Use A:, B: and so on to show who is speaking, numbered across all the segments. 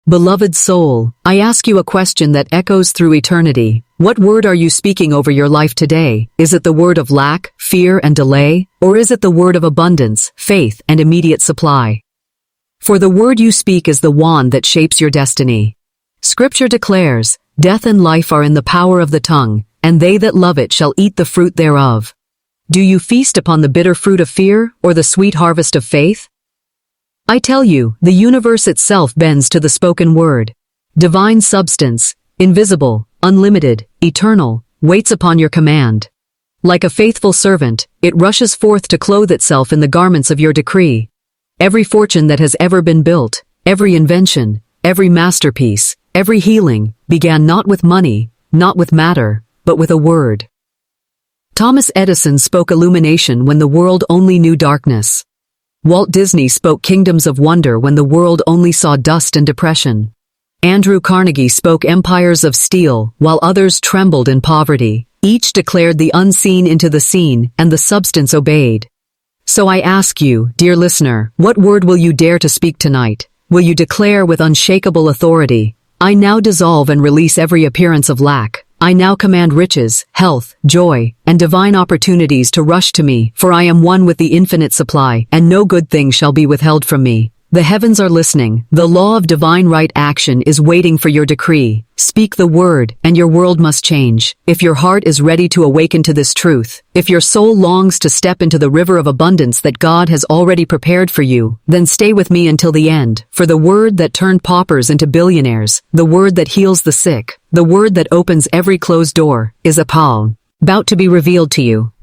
A: Beloved soul, I ask you a question that echoes through eternity. What word are you speaking over your life today? Is it the word of lack, fear, and delay? Or is it the word of abundance, faith, and immediate supply? For the word you speak is the wand that shapes your destiny. Scripture declares, "Death and life are in the power of the tongue, and they that love it shall eat the fruit thereof." Do you feast upon the bitter fruit of fear, or the sweet harvest of faith? I tell you, the universe itself bends to the spoken word. Divine substance, invisible, unlimited, eternal, waits upon your command. Like a faithful servant, it rushes forth to clothe itself in the garments of your decree. Every fortune that has ever been built, every invention, every masterpiece, every healing, began not with money, not with matter, but with a word. Thomas Edison spoke illumination when the world only knew darkness. Walt Disney spoke kingdoms of wonder when the world only saw dust and depression. Andrew Carnegie spoke empires of steel while others trembled in poverty. Each declared the unseen into the seen, and the substance obeyed. So I ask you, dear listener, what word will you dare to speak tonight? Will you declare with unshakable authority, "I now dissolve and release every appearance of lack. I now command riches, health, joy, and divine opportunities to rush to me, for I am one with the infinite supply, and no good thing shall be withheld from me." The heavens are listening. The law of divine right action is waiting for your decree. Speak the word, and your world must change. If your heart is ready to awaken to this truth, if your soul longs to step into the river of abundance that God has already prepared for you, then stay with me until the end. For the word that turned paupers into billionaires, the word that heals the sick, the word that opens every closed door, is about to be revealed to you.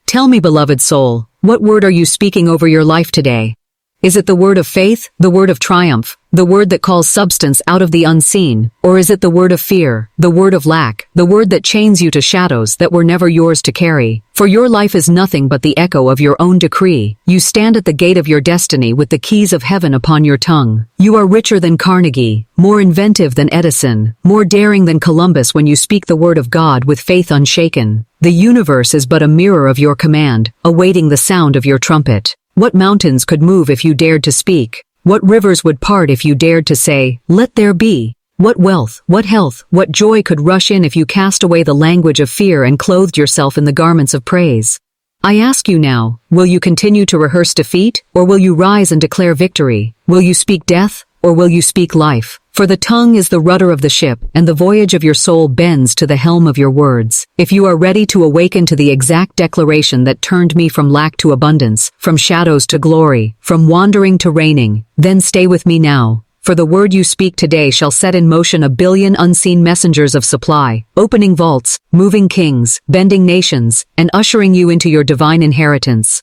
A: Tell me, beloved soul, what word are you speaking over your life today? Is it the word of faith, the word of triumph, the word that calls substance out of the unseen? Or is it the word of fear, the word of lack, the word that chains you to shadows that were never yours to carry? For your life is nothing but the echo of your own decree. You stand at the gate of your destiny with the keys of heaven upon your tongue. You are richer than Carnegie, more inventive than Edison, more daring than Columbus when you speak the word of God with faith unshaken. The universe is but a mirror of your command, awaiting the sound of your trumpet. What mountains could move if you dared to speak? What rivers would part if you dared to say, "Let there be"? What wealth, what health, what joy could rush in if you cast away the language of fear and clothed yourself in the garments of praise? I ask you now, will you continue to rehearse defeat, or will you rise and declare victory? Will you speak death, or will you speak life? For the tongue is the rudder of the ship, and the voyage of your soul bends to the helm of your words. If you are ready to awaken to the exact declaration that turned me from lack to abundance, from shadows to glory, from wandering to reigning, then stay with me now. For the word you speak today shall set in motion a billion unseen messengers of supply, opening vaults, moving kings, bending nations, and ushering you into your divine inheritance.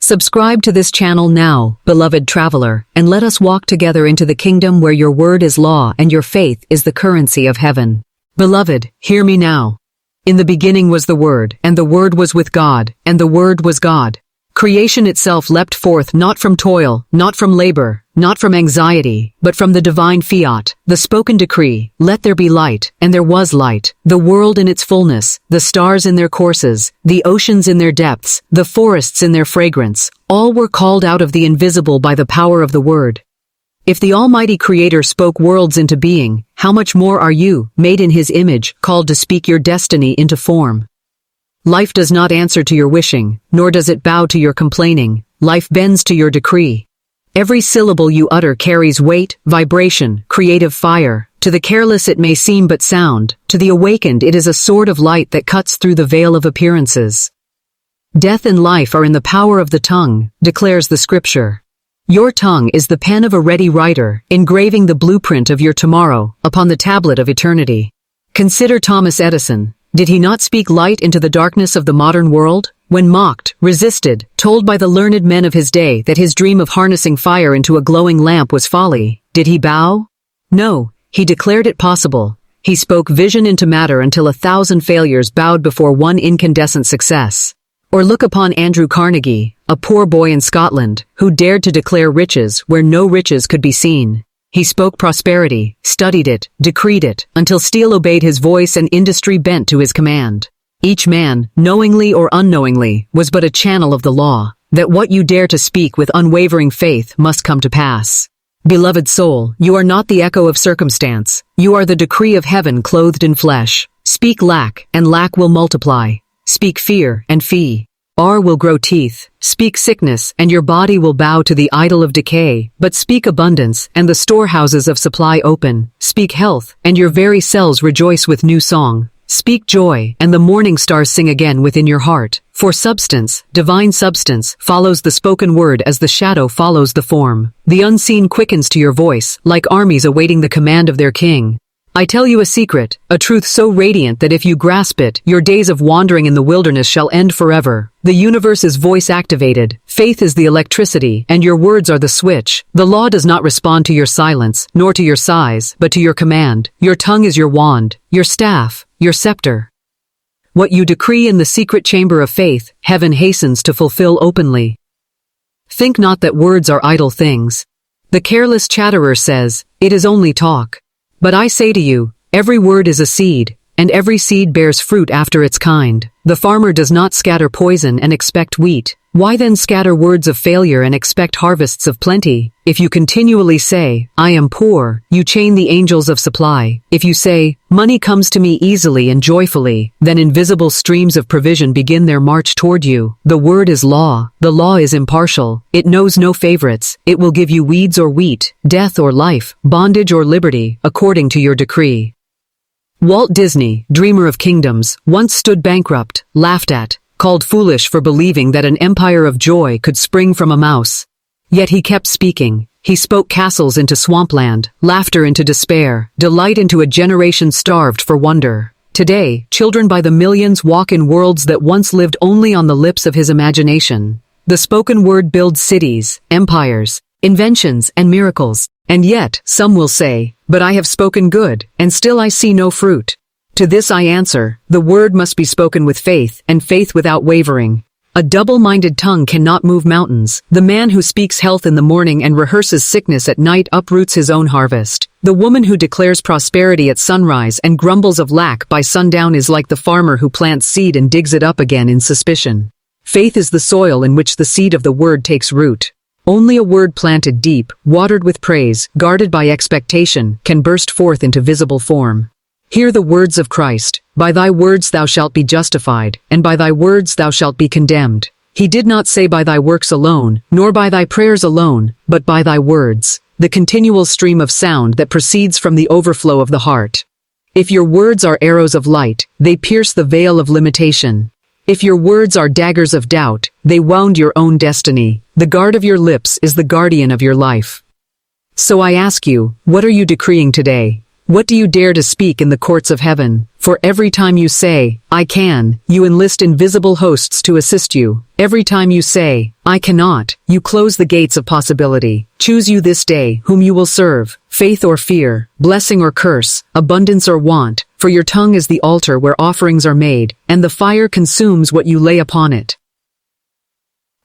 A: Subscribe to this channel now, beloved traveler, and let us walk together into the kingdom where your word is law and your faith is the currency of heaven. Beloved, hear me now. In the beginning was the Word, and the Word was with God, and the Word was God. Creation itself leapt forth not from toil, not from labor, not from anxiety, but from the divine fiat, the spoken decree, "Let there be light," and there was light. The world in its fullness, the stars in their courses, the oceans in their depths, the forests in their fragrance, all were called out of the invisible by the power of the word. If the Almighty Creator spoke worlds into being, how much more are you, made in His image, called to speak your destiny into form? Life does not answer to your wishing, nor does it bow to your complaining. Life bends to your decree. Every syllable you utter carries weight, vibration, creative fire. To the careless it may seem but sound. To the awakened it is a sword of light that cuts through the veil of appearances. Death and life are in the power of the tongue, declares the Scripture. Your tongue is the pen of a ready writer, engraving the blueprint of your tomorrow upon the tablet of eternity. Consider Thomas Edison. Did he not speak light into the darkness of the modern world? When mocked, resisted, told by the learned men of his day that his dream of harnessing fire into a glowing lamp was folly, did he bow? No, he declared it possible. He spoke vision into matter until 1,000 failures bowed before one incandescent success. Or look upon Andrew Carnegie, a poor boy in Scotland, who dared to declare riches where no riches could be seen. He spoke prosperity, studied it, decreed it, until steel obeyed his voice and industry bent to his command. Each man, knowingly or unknowingly, was but a channel of the law, that what you dare to speak with unwavering faith must come to pass. Beloved soul, you are not the echo of circumstance. You are the decree of heaven clothed in flesh. Speak lack, and lack will multiply. Speak fear, and fee. Will grow teeth. Speak sickness, and your body will bow to the idol of decay. But speak abundance, and the storehouses of supply open. Speak health, and your very cells rejoice with new song. Speak joy, and the morning stars sing again within your heart. For substance, divine substance, follows the spoken word as the shadow follows the form. The unseen quickens to your voice, like armies awaiting the command of their king. I tell you a secret, a truth so radiant that if you grasp it, your days of wandering in the wilderness shall end forever. The universe is voice-activated, faith is the electricity, and your words are the switch. The law does not respond to your silence, nor to your sighs, but to your command. Your tongue is your wand, your staff, your scepter. What you decree in the secret chamber of faith, heaven hastens to fulfill openly. Think not that words are idle things. The careless chatterer says, "It is only talk." But I say to you, every word is a seed, and every seed bears fruit after its kind. The farmer does not scatter poison and expect wheat. Why then scatter words of failure and expect harvests of plenty? If you continually say, "I am poor," you chain the angels of supply. If you say, "Money comes to me easily and joyfully," then invisible streams of provision begin their march toward you. The word is law. The law is impartial. It knows no favorites. It will give you weeds or wheat, death or life, bondage or liberty, according to your decree. Walt Disney, dreamer of kingdoms, once stood bankrupt, laughed at, called foolish for believing that an empire of joy could spring from a mouse. Yet he kept speaking. He spoke castles into swampland, laughter into despair, delight into a generation starved for wonder. Today, children by the millions walk in worlds that once lived only on the lips of his imagination. The spoken word builds cities, empires, inventions, and miracles. And yet, some will say, "But I have spoken good, and still I see no fruit." To this I answer, the word must be spoken with faith, and faith without wavering. A double-minded tongue cannot move mountains. The man who speaks health in the morning and rehearses sickness at night uproots his own harvest. The woman who declares prosperity at sunrise and grumbles of lack by sundown is like the farmer who plants seed and digs it up again in suspicion. Faith is the soil in which the seed of the word takes root. Only a word planted deep, watered with praise, guarded by expectation, can burst forth into visible form. Hear the words of Christ, "By thy words thou shalt be justified, and by thy words thou shalt be condemned." He did not say by thy works alone, nor by thy prayers alone, but by thy words, the continual stream of sound that proceeds from the overflow of the heart. If your words are arrows of light, they pierce the veil of limitation. If your words are daggers of doubt, they wound your own destiny. The guard of your lips is the guardian of your life. So I ask you, what are you decreeing today? What do you dare to speak in the courts of heaven? For every time you say, "I can," you enlist invisible hosts to assist you. Every time you say, "I cannot," you close the gates of possibility. Choose you this day whom you will serve, faith or fear, blessing or curse, abundance or want, for your tongue is the altar where offerings are made, and the fire consumes what you lay upon it.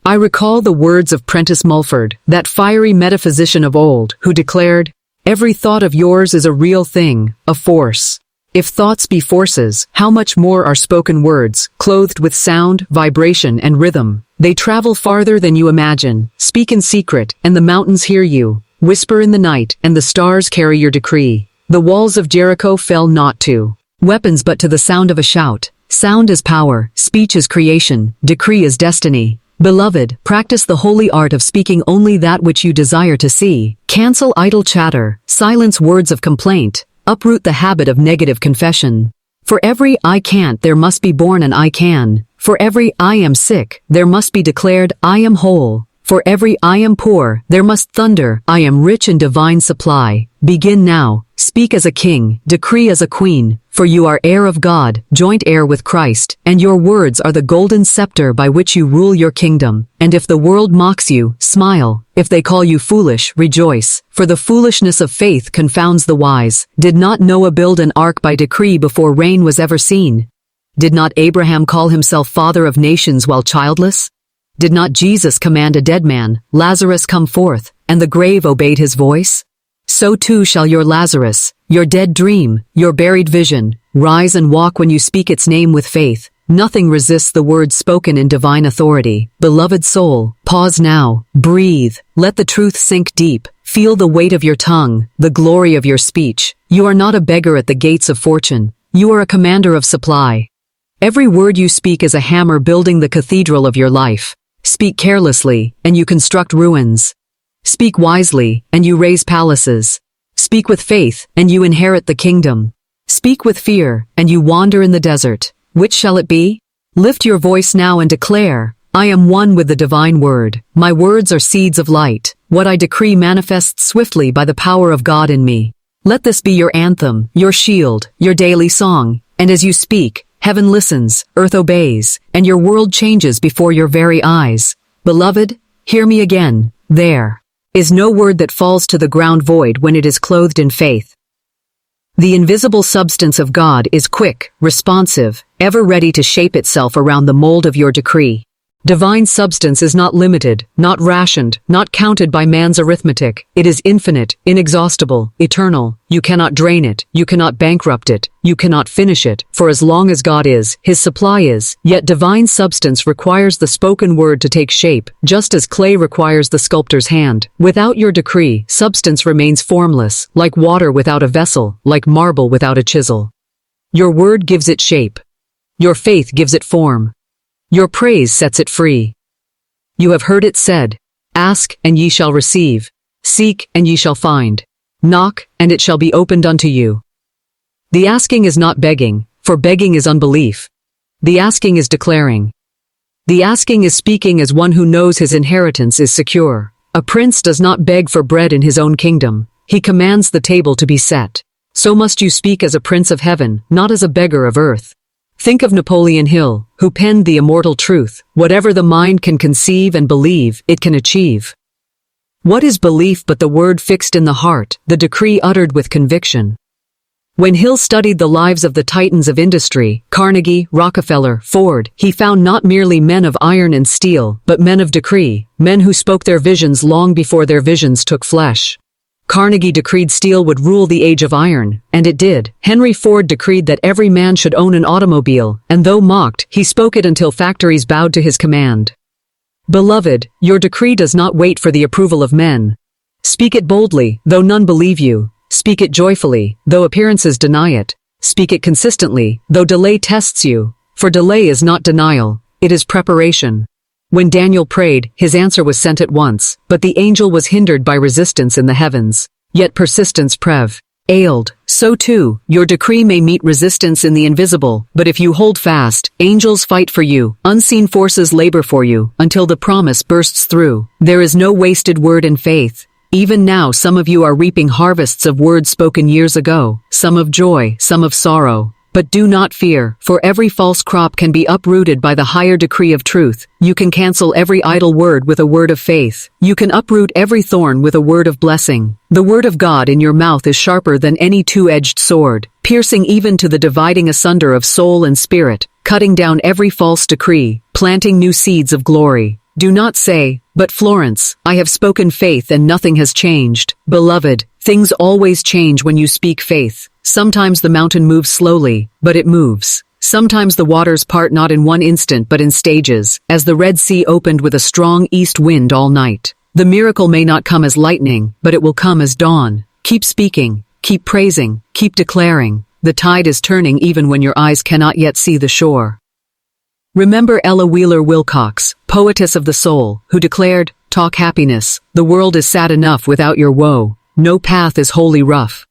A: I recall the words of Prentice Mulford, that fiery metaphysician of old, who declared, "Every thought of yours is a real thing, a force." If thoughts be forces, how much more are spoken words, clothed with sound, vibration, and rhythm. They travel farther than you imagine. Speak in secret, and the mountains hear you. Whisper in the night, and the stars carry your decree. The walls of Jericho fell not to weapons but to the sound of a shout. Sound is power, speech is creation, decree is destiny. Beloved, practice the holy art of speaking only that which you desire to see. Cancel idle chatter, silence words of complaint, uproot the habit of negative confession. For every "I can't" there must be born an "I can." For every "I am sick" there must be declared "I am whole." For every "I am poor" there must thunder "I am rich in divine supply." Begin now. Speak as a king, decree as a queen, for you are heir of God, joint heir with Christ, and your words are the golden scepter by which you rule your kingdom. And if the world mocks you, smile. If they call you foolish, rejoice, for the foolishness of faith confounds the wise. Did not Noah build an ark by decree before rain was ever seen? Did not Abraham call himself father of nations while childless? Did not Jesus command a dead man, "Lazarus, come forth," and the grave obeyed his voice? So too shall your Lazarus, your dead dream, your buried vision, rise and walk when you speak its name with faith. Nothing resists the words spoken in divine authority. Beloved soul, pause now, breathe, let the truth sink deep. Feel the weight of your tongue, the glory of your speech. You are not a beggar at the gates of fortune. You are a commander of supply. Every word you speak is a hammer building the cathedral of your life. Speak carelessly, and you construct ruins. Speak wisely, and you raise palaces. Speak with faith, and you inherit the kingdom. Speak with fear, and you wander in the desert. Which shall it be? Lift your voice now and declare, I am one with the divine word. My words are seeds of light. What I decree manifests swiftly by the power of God in me. Let this be your anthem, your shield, your daily song. And as you speak, heaven listens, earth obeys, and your world changes before your very eyes. Beloved, hear me again. There is no word that falls to the ground void when it is clothed in faith. The invisible substance of God is quick, responsive, ever ready to shape itself around the mold of your decree. Divine substance is not limited, not rationed, not counted by man's arithmetic. It is infinite, inexhaustible, eternal. You cannot drain it, you cannot bankrupt it, you cannot finish it, for as long as God is, His supply is. Yet divine substance requires the spoken word to take shape, just as clay requires the sculptor's hand. Without your decree, substance remains formless, like water without a vessel, like marble without a chisel. Your word gives it shape. Your faith gives it form. Your praise sets it free. You have heard it said, ask, and ye shall receive. Seek, and ye shall find. Knock, and it shall be opened unto you. The asking is not begging, for begging is unbelief. The asking is declaring. The asking is speaking as one who knows his inheritance is secure. A prince does not beg for bread in his own kingdom. He commands the table to be set. So must you speak as a prince of heaven, not as a beggar of earth. Think of Napoleon Hill, who penned the immortal truth, whatever the mind can conceive and believe, it can achieve. What is belief but the word fixed in the heart, the decree uttered with conviction? When Hill studied the lives of the titans of industry, Carnegie, Rockefeller, Ford, he found not merely men of iron and steel, but men of decree, men who spoke their visions long before their visions took flesh. Carnegie decreed steel would rule the age of iron, and it did. Henry Ford decreed that every man should own an automobile, and though mocked, he spoke it until factories bowed to his command. Beloved, your decree does not wait for the approval of men. Speak it boldly, though none believe you. Speak it joyfully, though appearances deny it. Speak it consistently, though delay tests you. For delay is not denial, it is preparation. When Daniel prayed, his answer was sent at once, but the angel was hindered by resistance in the heavens. Yet persistence prevailed. So too, your decree may meet resistance in the invisible, but if you hold fast, angels fight for you, unseen forces labor for you, until the promise bursts through. There is no wasted word in faith. Even now some of you are reaping harvests of words spoken years ago, some of joy, some of sorrow. But do not fear, for every false crop can be uprooted by the higher decree of truth. You can cancel every idle word with a word of faith. You can uproot every thorn with a word of blessing. The word of God in your mouth is sharper than any two-edged sword, piercing even to the dividing asunder of soul and spirit, cutting down every false decree, planting new seeds of glory. Do not say, but Florence, I have spoken faith and nothing has changed. Beloved, things always change when you speak faith. Sometimes the mountain moves slowly, but it moves. Sometimes the waters part not in one instant but in stages, as the Red Sea opened with a strong east wind all night. The miracle may not come as lightning, but it will come as dawn. Keep speaking, keep praising, keep declaring. The tide is turning even when your eyes cannot yet see the shore. Remember Ella Wheeler Wilcox, poetess of the soul, who declared, "Talk happiness, the world is sad enough without your woe, no path is wholly rough."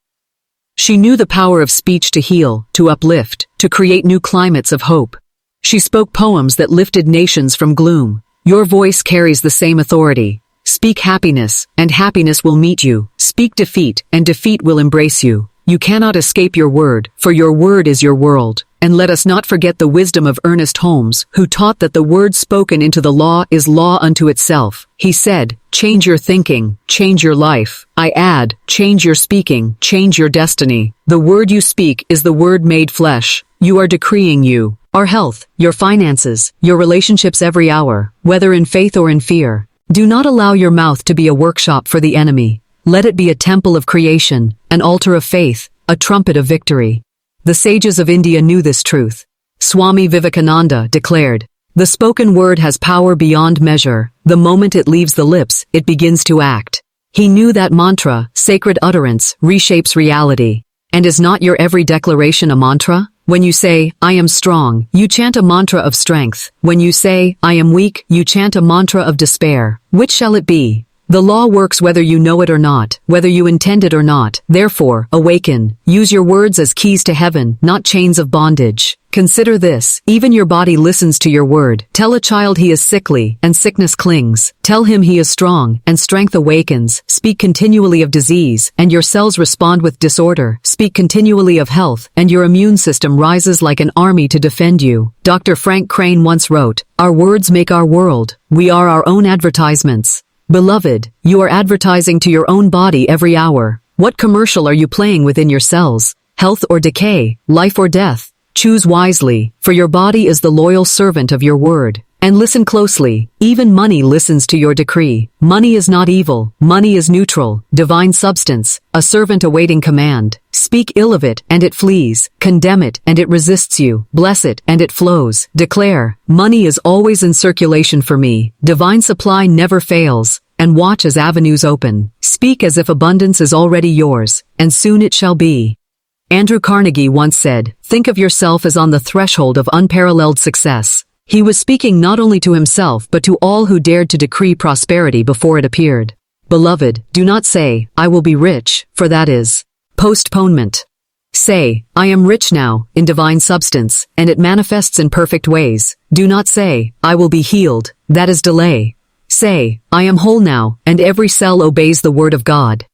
A: She knew the power of speech to heal, to uplift, to create new climates of hope. She spoke poems that lifted nations from gloom. Your voice carries the same authority. Speak happiness, and happiness will meet you. Speak defeat, and defeat will embrace you. You cannot escape your word, for your word is your world. And let us not forget the wisdom of Ernest Holmes, who taught that the word spoken into the law is law unto itself. He said, change your thinking, change your life. I add, change your speaking, change your destiny. The word you speak is the word made flesh. You are decreeing you, our health, your finances, your relationships every hour, whether in faith or in fear. Do not allow your mouth to be a workshop for the enemy. Let it be a temple of creation, an altar of faith, a trumpet of victory. The sages of India knew this truth. Swami Vivekananda declared, "The spoken word has power beyond measure. The moment it leaves the lips, it begins to act." He knew that mantra, sacred utterance, reshapes reality. And is not your every declaration a mantra? When you say, I am strong, you chant a mantra of strength. When you say, I am weak, you chant a mantra of despair. Which shall it be? The law works whether you know it or not, whether you intend it or not. Therefore, awaken. Use your words as keys to heaven, not chains of bondage. Consider this, even your body listens to your word. Tell a child he is sickly, and sickness clings. Tell him he is strong, and strength awakens. Speak continually of disease, and your cells respond with disorder. Speak continually of health, and your immune system rises like an army to defend you. Dr. Frank Crane once wrote, "Our words make our world. We are our own advertisements." Beloved, you are advertising to your own body every hour. What commercial are you playing within your cells? Health or decay, life or death? Choose wisely, for your body is the loyal servant of your word. And listen closely, even money listens to your decree. Money is not evil, money is neutral, divine substance, a servant awaiting command. Speak ill of it, and it flees. Condemn it, and it resists you. Bless it, and it flows. Declare, money is always in circulation for me. Divine supply never fails. And watch as avenues open. Speak as if abundance is already yours, and soon it shall be. Andrew Carnegie once said, think of yourself as on the threshold of unparalleled success. He was speaking not only to himself but to all who dared to decree prosperity before it appeared. Beloved, do not say, I will be rich, for that is postponement. Say, I am rich now, in divine substance, and it manifests in perfect ways. Do not say, I will be healed, that is delay. Say, I am whole now, and every cell obeys the word of God.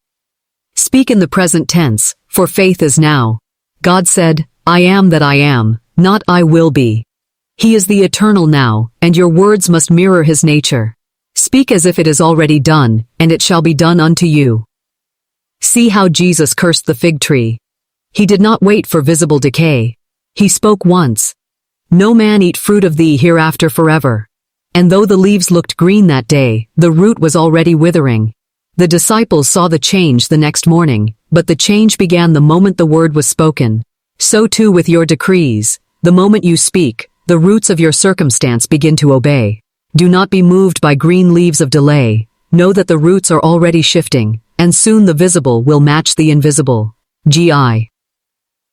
A: Speak in the present tense, for faith is now. God said, I am that I am, not I will be. He is the eternal now, and your words must mirror his nature. Speak as if it is already done, and it shall be done unto you. See how Jesus cursed the fig tree. He did not wait for visible decay. He spoke once. No man eat fruit of thee hereafter forever. And though the leaves looked green that day, the root was already withering. The disciples saw the change the next morning, but the change began the moment the word was spoken. So too with your decrees. The moment you speak, the roots of your circumstance begin to obey. Do not be moved by green leaves of delay. Know that the roots are already shifting, and soon the visible will match the invisible. G.I.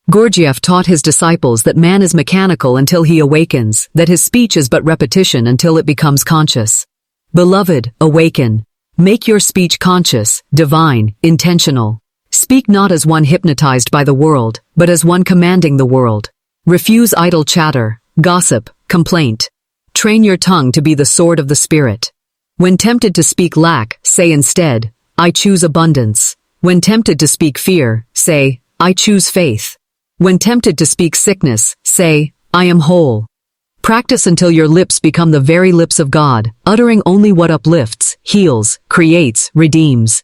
A: Gurdjieff taught his disciples that man is mechanical until he awakens, that his speech is but repetition until it becomes conscious. Beloved, awaken. Make your speech conscious, divine, intentional. Speak not as one hypnotized by the world, but as one commanding the world. Refuse idle chatter, gossip, complaint. Train your tongue to be the sword of the Spirit. When tempted to speak lack, say instead, I choose abundance. When tempted to speak fear, say, I choose faith. When tempted to speak sickness, say, I am whole. Practice until your lips become the very lips of God, uttering only what uplifts, heals, creates, redeems.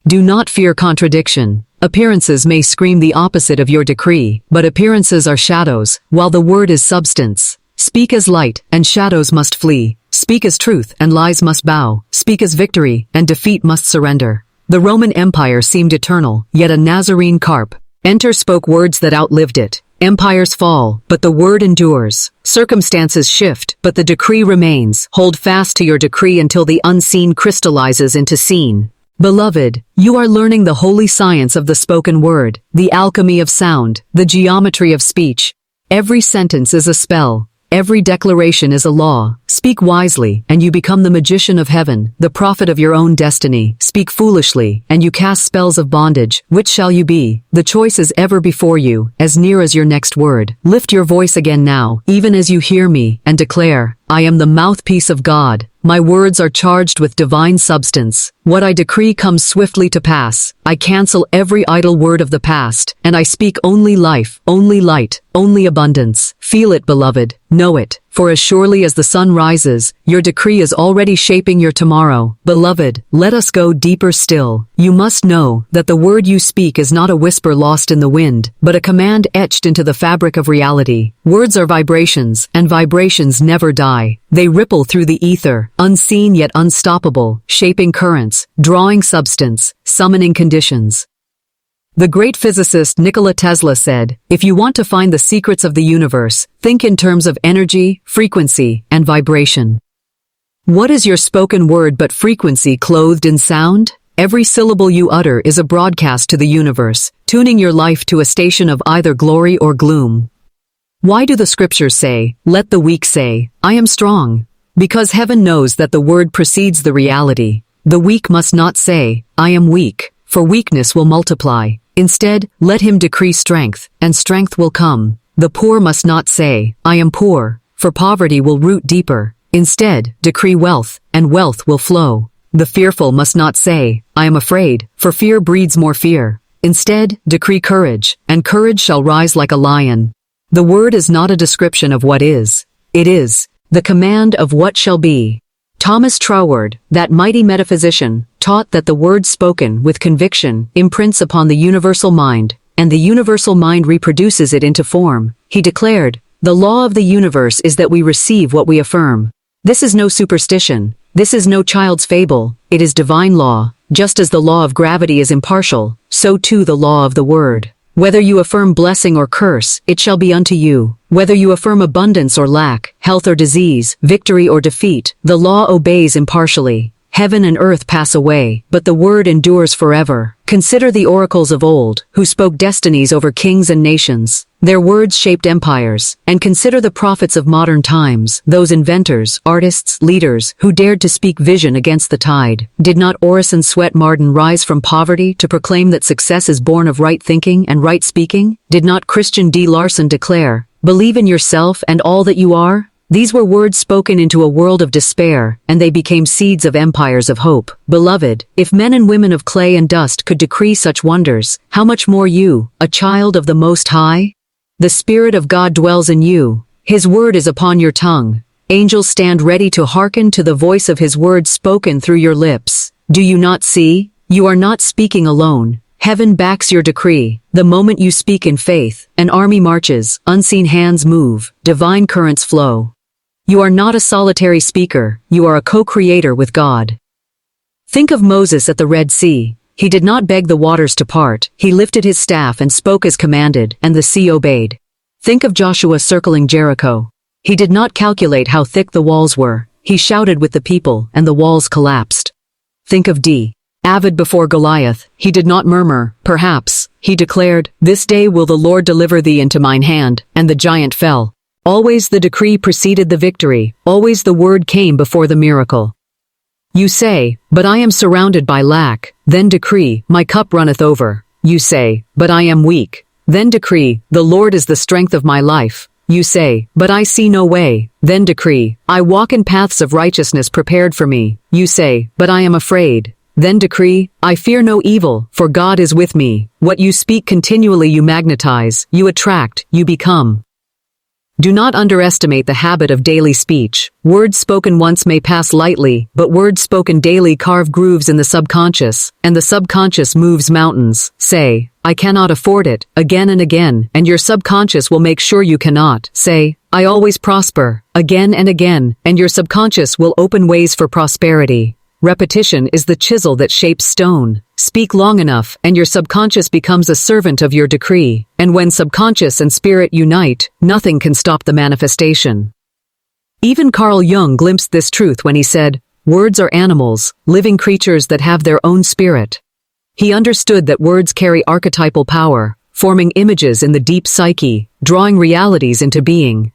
A: Do not fear contradiction. Appearances may scream the opposite of your decree, but appearances are shadows, while the word is substance. Speak as light, and shadows must flee. Speak as truth, and lies must bow. Speak as victory, and defeat must surrender. The Roman Empire seemed eternal, yet a Nazarene carp. Enter spoke words that outlived it. Empires fall, but the word endures. Circumstances shift, but the decree remains. Hold fast to your decree until the unseen crystallizes into seen. Beloved, you are learning the holy science of the spoken word, the alchemy of sound, the geometry of speech. Every sentence is a spell. Every declaration is a law. Speak wisely, and you become the magician of heaven, the prophet of your own destiny. Speak foolishly, and you cast spells of bondage. Which shall you be? The choice is ever before you, as near as your next word. Lift your voice again now, even as you hear me, and declare, I am the mouthpiece of God. My words are charged with divine substance. What I decree comes swiftly to pass. I cancel every idle word of the past, and I speak only life, only light, only abundance. Feel it, beloved. Know it. For as surely as the sun rises, your decree is already shaping your tomorrow. Beloved, let us go deeper still. You must know that the word you speak is not a whisper lost in the wind, but a command etched into the fabric of reality. Words are vibrations, and vibrations never die. They ripple through the ether, unseen yet unstoppable, shaping currents, drawing substance, summoning conditions. The great physicist Nikola Tesla said, if you want to find the secrets of the universe, think in terms of energy, frequency, and vibration. What is your spoken word but frequency clothed in sound? Every syllable you utter is a broadcast to the universe, tuning your life to a station of either glory or gloom. Why do the scriptures say, "Let the weak say, I am strong"? Because heaven knows that the word precedes the reality. The weak must not say, "I am weak," for weakness will multiply. Instead, let him decree strength, and strength will come. The poor must not say, "I am poor," for poverty will root deeper. Instead, decree wealth, and wealth will flow. The fearful must not say, "I am afraid," for fear breeds more fear. Instead, decree courage, and courage shall rise like a lion. The word is not a description of what is. It is the command of what shall be. Thomas Troward, that mighty metaphysician, taught that the word spoken with conviction imprints upon the universal mind, and the universal mind reproduces it into form. He declared, "The law of the universe is that we receive what we affirm." This is no superstition. This is no child's fable. It is divine law. Just as the law of gravity is impartial, so too the law of the word. Whether you affirm blessing or curse, it shall be unto you. Whether you affirm abundance or lack, health or disease, victory or defeat, the law obeys impartially. Heaven and earth pass away, but the word endures forever. Consider the oracles of old, who spoke destinies over kings and nations. Their words shaped empires. And consider the prophets of modern times, those inventors, artists, leaders, who dared to speak vision against the tide. Did not Orison Swett Marden rise from poverty to proclaim that success is born of right thinking and right speaking? Did not Christian D. Larson declare, "Believe in yourself and all that you are"? These were words spoken into a world of despair, and they became seeds of empires of hope. Beloved, if men and women of clay and dust could decree such wonders, how much more you, a child of the Most High? The Spirit of God dwells in you. His word is upon your tongue. Angels stand ready to hearken to the voice of his word spoken through your lips. Do you not see? You are not speaking alone. Heaven backs your decree. The moment you speak in faith, an army marches, unseen hands move, divine currents flow. You are not a solitary speaker, you are a co-creator with God. Think of Moses at the Red Sea. He did not beg the waters to part, he lifted his staff and spoke as commanded, and the sea obeyed. Think of Joshua circling Jericho. He did not calculate how thick the walls were, he shouted with the people, and the walls collapsed. Think of David before Goliath. He did not murmur, perhaps. He declared, "This day will the Lord deliver thee into mine hand," and the giant fell. Always the decree preceded the victory, always the word came before the miracle. You say, "But I am surrounded by lack," then decree, "My cup runneth over." You say, "But I am weak," then decree, "The Lord is the strength of my life." You say, "But I see no way," then decree, "I walk in paths of righteousness prepared for me." You say, "But I am afraid," then decree, "I fear no evil, for God is with me." What you speak continually you magnetize, you attract, you become. Do not underestimate the habit of daily speech. Words spoken once may pass lightly, but words spoken daily carve grooves in the subconscious, and the subconscious moves mountains. Say, "I cannot afford it," again and again, and your subconscious will make sure you cannot. Say, "I always prosper," again and again, and your subconscious will open ways for prosperity. Repetition is the chisel that shapes stone. Speak long enough, and your subconscious becomes a servant of your decree. And when subconscious and spirit unite, nothing can stop the manifestation. Even Carl Jung glimpsed this truth when he said, "Words are animals, living creatures that have their own spirit." He understood that words carry archetypal power, forming images in the deep psyche, drawing realities into being.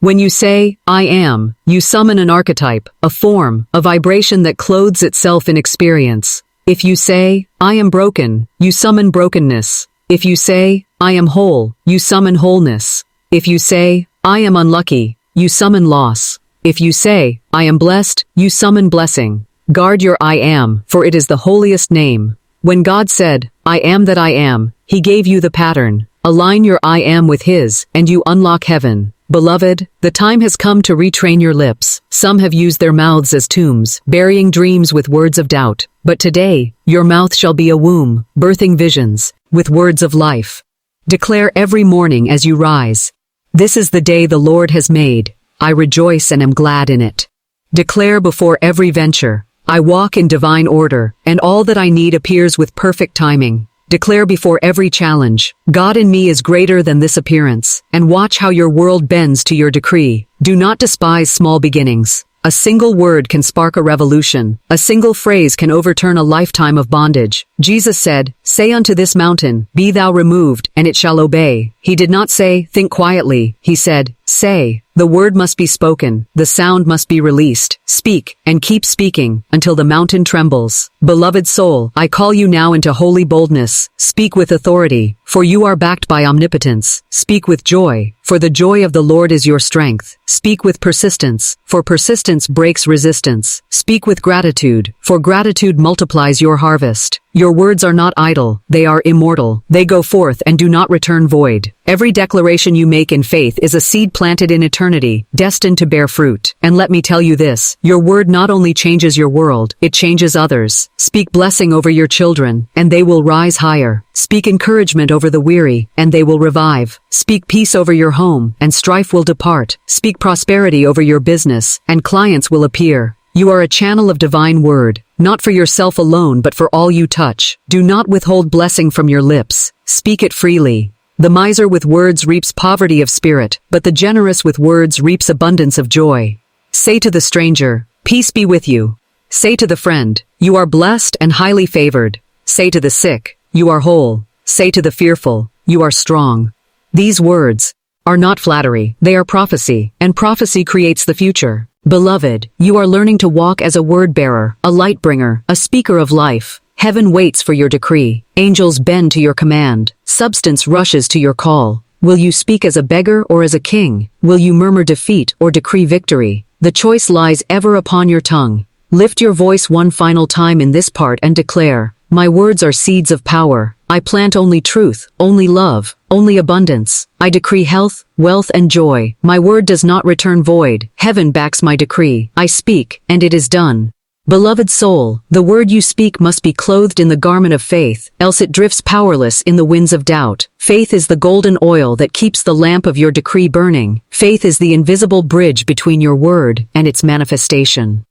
A: When you say, "I am," you summon an archetype, a form, a vibration that clothes itself in experience. If you say, "I am broken," you summon brokenness. If you say, "I am whole," you summon wholeness. If you say, "I am unlucky," you summon loss. If you say, "I am blessed," you summon blessing. Guard your "I am," for it is the holiest name. When God said, "I am that I am," he gave you the pattern. Align your "I am" with his, and you unlock heaven. Beloved, the time has come to retrain your lips. Some have used their mouths as tombs, burying dreams with words of doubt. But today, your mouth shall be a womb, birthing visions, with words of life. Declare every morning as you rise, "This is the day the Lord has made. I rejoice and am glad in it." Declare before every venture, "I walk in divine order, and all that I need appears with perfect timing." Declare before every challenge, "God in me is greater than this appearance," and watch how your world bends to your decree. Do not despise small beginnings. A single word can spark a revolution. A single phrase can overturn a lifetime of bondage. Jesus said, "Say unto this mountain, be thou removed, and it shall obey." He did not say, "Think quietly." He said, "Say." The word must be spoken. The sound must be released. Speak, and keep speaking, until the mountain trembles. Beloved soul, I call you now into holy boldness. Speak with authority, for you are backed by omnipotence. Speak with joy, for the joy of the Lord is your strength. Speak with persistence, for persistence breaks resistance. Speak with gratitude, for gratitude multiplies your harvest. Your words are not idle, they are immortal. They go forth and do not return void. Every declaration you make in faith is a seed planted in eternity, destined to bear fruit. And let me tell you this, your word not only changes your world, it changes others. Speak blessing over your children, and they will rise higher. Speak encouragement over the weary, and they will revive. Speak peace over your home, and strife will depart. Speak prosperity over your business, and clients will appear. You are a channel of divine word, not for yourself alone but for all you touch. Do not withhold blessing from your lips. Speak it freely. The miser with words reaps poverty of spirit, but the generous with words reaps abundance of joy. Say to the stranger, "Peace be with you." Say to the friend, "You are blessed and highly favored." Say to the sick, "You are whole." Say to the fearful, "You are strong." These words are not flattery, they are prophecy, and prophecy creates the future. Beloved, you are learning to walk as a word-bearer, a light-bringer, a speaker of life. Heaven waits for your decree. Angels bend to your command. Substance rushes to your call. Will you speak as a beggar or as a king? Will you murmur defeat or decree victory? The choice lies ever upon your tongue. Lift your voice one final time in this part and declare, "My words are seeds of power. I plant only truth, only love, only abundance. I decree health, wealth, and joy. My word does not return void. Heaven backs my decree. I speak, and it is done." Beloved soul, the word you speak must be clothed in the garment of faith, else it drifts powerless in the winds of doubt. Faith is the golden oil that keeps the lamp of your decree burning. Faith is the invisible bridge between your word and its manifestation.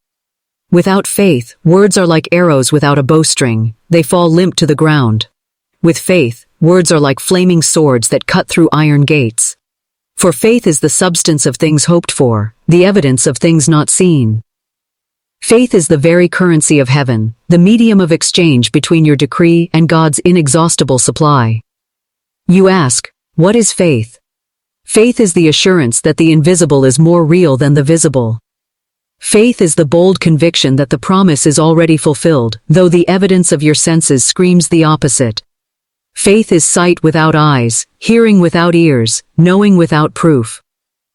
A: Without faith, words are like arrows without a bowstring. They fall limp to the ground. With faith, words are like flaming swords that cut through iron gates. For faith is the substance of things hoped for, the evidence of things not seen. Faith is the very currency of heaven, the medium of exchange between your decree and God's inexhaustible supply. You ask, what is faith? Faith is the assurance that the invisible is more real than the visible. Faith is the bold conviction that the promise is already fulfilled, though the evidence of your senses screams the opposite. Faith is sight without eyes, hearing without ears, knowing without proof.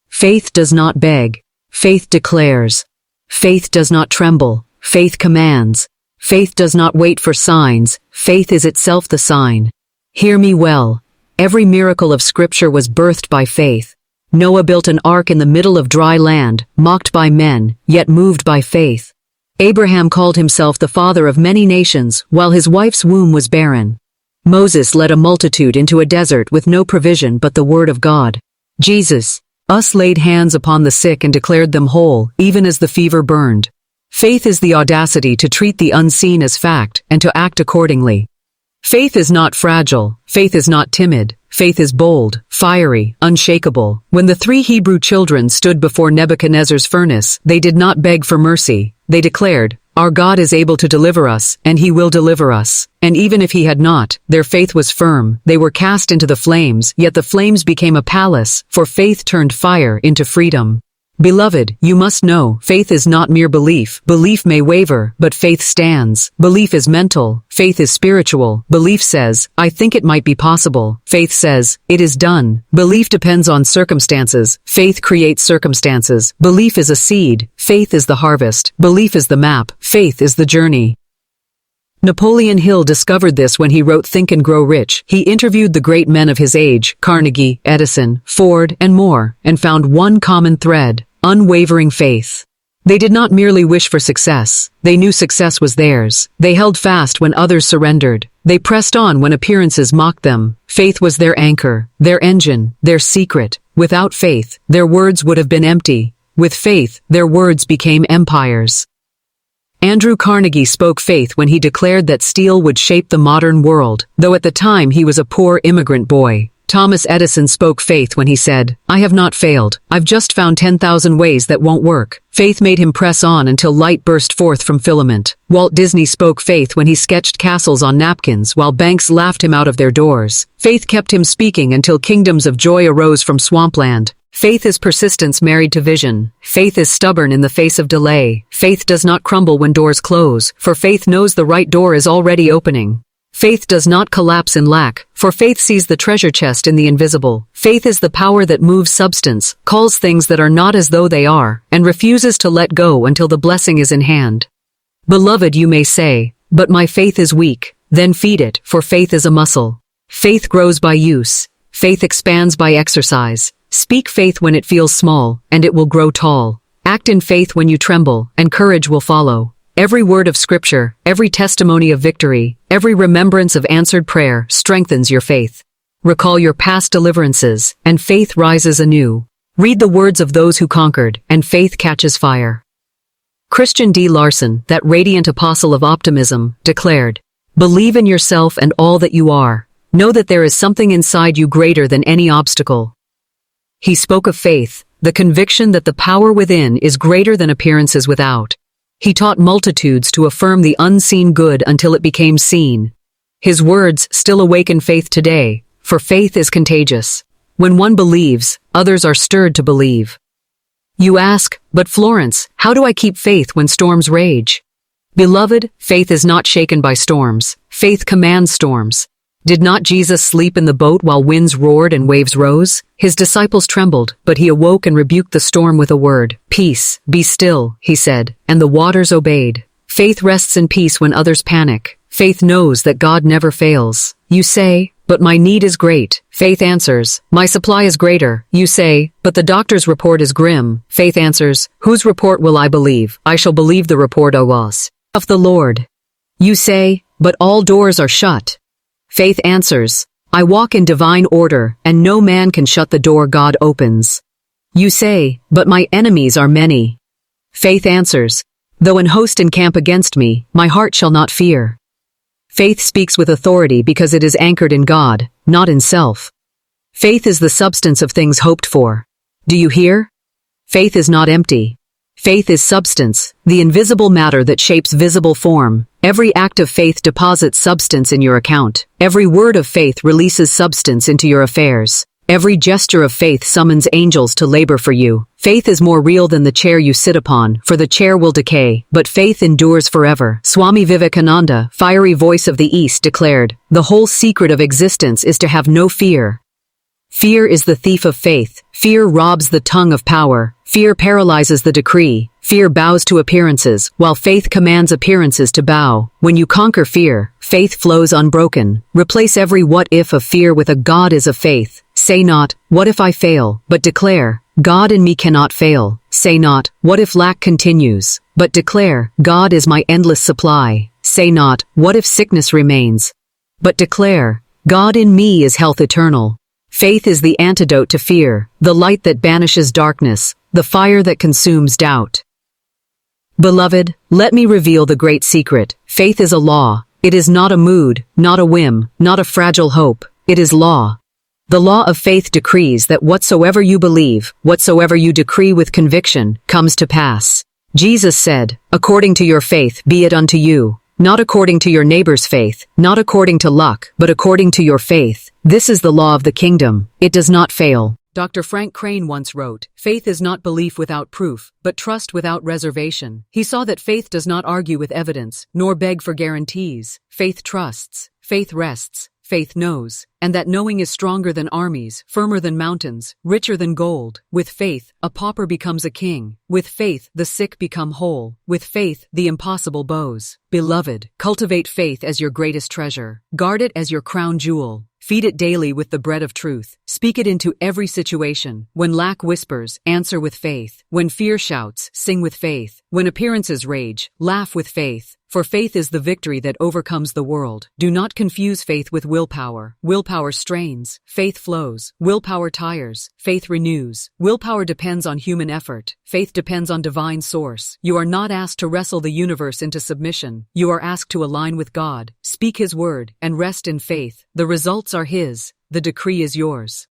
A: Faith does not beg. Faith declares. Faith does not tremble. Faith commands. Faith does not wait for signs. Faith is itself the sign. Hear me well. Every miracle of Scripture was birthed by faith. Noah built an ark in the middle of dry land, mocked by men, yet moved by faith. Abraham called himself the father of many nations, while his wife's womb was barren. Moses led a multitude into a desert with no provision but the word of God. Jesus, us laid hands upon the sick and declared them whole, even as the fever burned. Faith is the audacity to treat the unseen as fact and to act accordingly. Faith is not fragile. Faith is not timid. Faith is bold, fiery, unshakable. When the 3 Hebrew children stood before Nebuchadnezzar's furnace, they did not beg for mercy. They declared, "Our God is able to deliver us, and he will deliver us." And even if he had not, their faith was firm. They were cast into the flames, yet the flames became a palace, for faith turned fire into freedom. Beloved, you must know, faith is not mere belief. Belief may waver, but faith stands. Belief is mental. Faith is spiritual. Belief says, "I think it might be possible." Faith says, "It is done." Belief depends on circumstances. Faith creates circumstances. Belief is a seed. Faith is the harvest. Belief is the map. Faith is the journey. Napoleon Hill discovered this when he wrote Think and Grow Rich. He interviewed the great men of his age, Carnegie, Edison, Ford, and more, and found one common thread: unwavering faith. They did not merely wish for success. They knew success was theirs. They held fast when others surrendered. They pressed on when appearances mocked them. Faith was their anchor, their engine, their secret. Without faith, their words would have been empty. With faith, their words became empires. Andrew Carnegie spoke faith when he declared that steel would shape the modern world, though at the time he was a poor immigrant boy. Thomas Edison spoke faith when he said, "I have not failed. I've just found 10,000 ways that won't work." Faith made him press on until light burst forth from filament. Walt Disney spoke faith when he sketched castles on napkins while banks laughed him out of their doors. Faith kept him speaking until kingdoms of joy arose from swampland. Faith is persistence married to vision. Faith is stubborn in the face of delay. Faith does not crumble when doors close, for faith knows the right door is already opening. Faith does not collapse in lack, for faith sees the treasure chest in the invisible. Faith is the power that moves substance, calls things that are not as though they are, and refuses to let go until the blessing is in hand. Beloved, you may say, "But my faith is weak." Then feed it, for faith is a muscle. Faith grows by use. Faith expands by exercise. Speak faith when it feels small, and it will grow tall. Act in faith when you tremble, and courage will follow. Every word of scripture, every testimony of victory, every remembrance of answered prayer strengthens your faith. Recall your past deliverances, and faith rises anew. Read the words of those who conquered, and faith catches fire. Christian D. Larson, that radiant apostle of optimism, declared, "Believe in yourself and all that you are. Know that there is something inside you greater than any obstacle." He spoke of faith, the conviction that the power within is greater than appearances without. He taught multitudes to affirm the unseen good until it became seen. His words still awaken faith today, for faith is contagious. When one believes, others are stirred to believe. You ask, "But Florence, how do I keep faith when storms rage?" Beloved, faith is not shaken by storms. Faith commands storms. Did not Jesus sleep in the boat while winds roared and waves rose? His disciples trembled, but he awoke and rebuked the storm with a word. "Peace, be still," he said, and the waters obeyed. Faith rests in peace when others panic. Faith knows that God never fails. You say, "But my need is great." Faith answers, "My supply is greater." You say, "But the doctor's report is grim." Faith answers, "Whose report will I believe? I shall believe the report of the Lord." You say, "But all doors are shut." Faith answers, "I walk in divine order, and no man can shut the door God opens." You say, "But my enemies are many." Faith answers, "Though an host encamp against me, my heart shall not fear." Faith speaks with authority because it is anchored in God, not in self. Faith is the substance of things hoped for. Do you hear? Faith is not empty. Faith is substance, the invisible matter that shapes visible form. Every act of faith deposits substance in your account. Every word of faith releases substance into your affairs. Every gesture of faith summons angels to labor for you. Faith is more real than the chair you sit upon, for the chair will decay, but faith endures forever. Swami Vivekananda, fiery voice of the East, declared, "The whole secret of existence is to have no fear." Fear is the thief of faith. Fear robs the tongue of power. Fear paralyzes the decree. Fear bows to appearances, while faith commands appearances to bow. When you conquer fear, faith flows unbroken. Replace every what if of fear with a God is of faith. Say not, "What if I fail?" but declare, "God in me cannot fail." Say not, "What if lack continues?" but declare, "God is my endless supply." Say not, "What if sickness remains?" but declare, "God in me is health eternal." Faith is the antidote to fear, the light that banishes darkness, the fire that consumes doubt. Beloved, let me reveal the great secret. Faith is a law. It is not a mood, not a whim, not a fragile hope. It is law. The law of faith decrees that whatsoever you believe, whatsoever you decree with conviction, comes to pass. Jesus said, "According to your faith be it unto you." Not according to your neighbor's faith, not according to luck, but according to your faith. This is the law of the kingdom. It does not fail. Dr. Frank Crane once wrote, "Faith is not belief without proof, but trust without reservation." He saw that faith does not argue with evidence, nor beg for guarantees. Faith trusts, faith rests, faith knows, and that knowing is stronger than armies, firmer than mountains, richer than gold. With faith, a pauper becomes a king. With faith, the sick become whole. With faith, the impossible bows. Beloved, cultivate faith as your greatest treasure. Guard it as your crown jewel. Feed it daily with the bread of truth. Speak it into every situation. When lack whispers, answer with faith. When fear shouts, sing with faith. When appearances rage, laugh with faith. For faith is the victory that overcomes the world. Do not confuse faith with willpower. Willpower strains. Faith flows. Willpower tires. Faith renews. Willpower depends on human effort. Faith depends on divine source. You are not asked to wrestle the universe into submission. You are asked to align with God, speak His word, and rest in faith. The results are His. the decree is yours.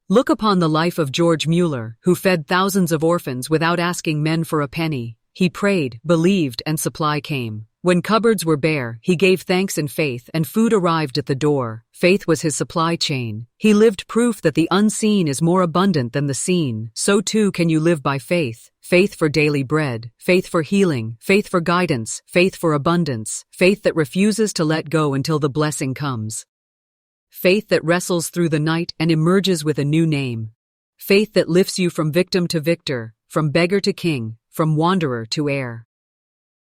A: Look upon the life of George Mueller, who fed thousands of orphans without asking men for a penny. He prayed, believed, and supply came. When cupboards were bare, he gave thanks in faith, and food arrived at the door. Faith was his supply chain. He lived proof that the unseen is more abundant than the seen. So too can you live by faith. Faith for daily bread, faith for healing, faith for guidance, faith for abundance, faith that refuses to let go until the blessing comes. Faith that wrestles through the night and emerges with a new name. Faith that lifts you from victim to victor, from beggar to king, from wanderer to heir.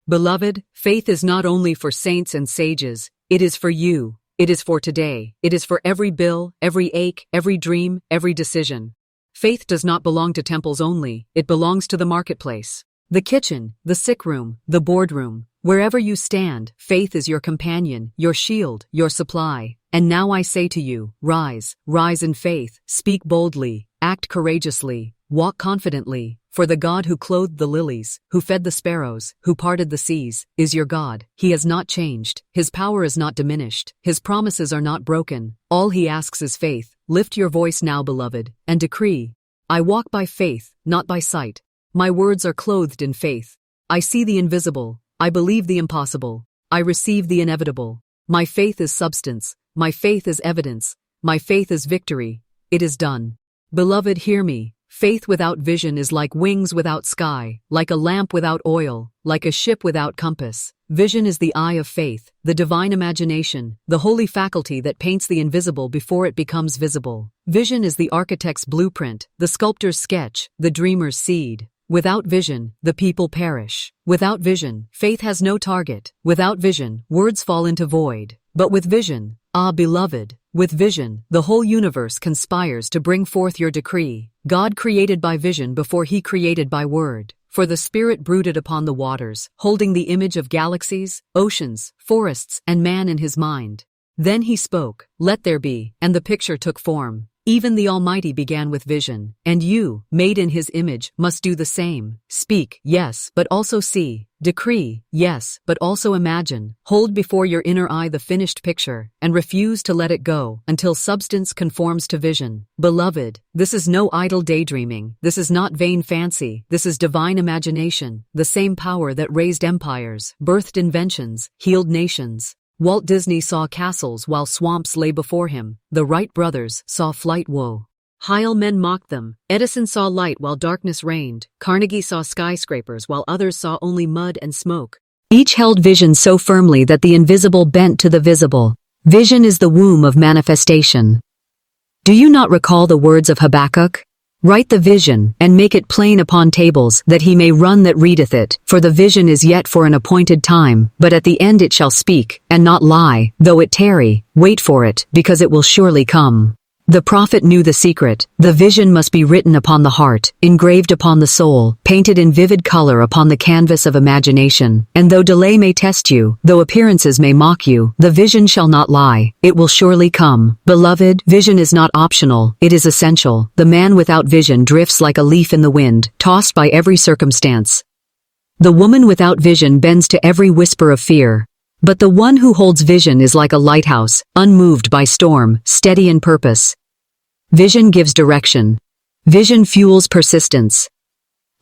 A: Beloved, faith is not only for saints and sages, it is for you, it is for today, it is for every bill, every ache, every dream, every decision. Faith does not belong to temples only, it belongs to the marketplace, the kitchen, the sick room, the boardroom. Wherever you stand, faith is your companion, your shield, your supply. And now I say to you, rise, rise in faith, speak boldly, act courageously, walk confidently, for the God who clothed the lilies, who fed the sparrows, who parted the seas, is your God. He has not changed, his power is not diminished, his promises are not broken. All he asks is faith. Lift your voice now, beloved, and decree, I walk by faith, not by sight. My words are clothed in faith. I see the invisible, I believe the impossible, I receive the inevitable. My faith is substance, my faith is evidence, my faith is victory. It is done. Beloved, hear me. Faith without vision is like wings without sky, like a lamp without oil, like a ship without compass. Vision is the eye of faith, the divine imagination, the holy faculty that paints the invisible before it becomes visible. Vision is the architect's blueprint, the sculptor's sketch, the dreamer's seed. Without vision, the people perish. Without vision, faith has no target. Without vision, words fall into void. But with vision, ah, beloved, with vision, the whole universe conspires to bring forth your decree. God created by vision before he created by word. For the Spirit brooded upon the waters, holding the image of galaxies, oceans, forests, and man in his mind. Then he spoke, let there be, and the picture took form. Even the Almighty began with vision, and you, made in his image, must do the same. Speak, yes, but also see. Decree, yes, but also imagine. Hold before your inner eye the finished picture, and refuse to let it go until substance conforms to vision. Beloved, this is no idle daydreaming. This is not vain fancy. This is divine imagination, the same power that raised empires, birthed inventions, healed nations. Walt Disney saw castles while swamps lay before him. The Wright brothers saw flight woe. Heil men mocked them. Edison saw light while darkness reigned. Carnegie saw skyscrapers while others saw only mud and smoke. Each held vision so firmly that the invisible bent to the visible. Vision is the womb of manifestation. Do you not recall the words of Habakkuk? Write the vision, and make it plain upon tables, that he may run that readeth it. For the vision is yet for an appointed time, but at the end it shall speak, and not lie. Though it tarry, wait for it, because it will surely come. The prophet knew the secret. The vision must be written upon the heart, engraved upon the soul, painted in vivid color upon the canvas of imagination. And though delay may test you, though appearances may mock you, the vision shall not lie. It will surely come. Beloved, vision is not optional, it is essential. The man without vision drifts like a leaf in the wind, tossed by every circumstance. The woman without vision bends to every whisper of fear. But the one who holds vision is like a lighthouse, unmoved by storm, steady in purpose. Vision gives direction. Vision fuels persistence.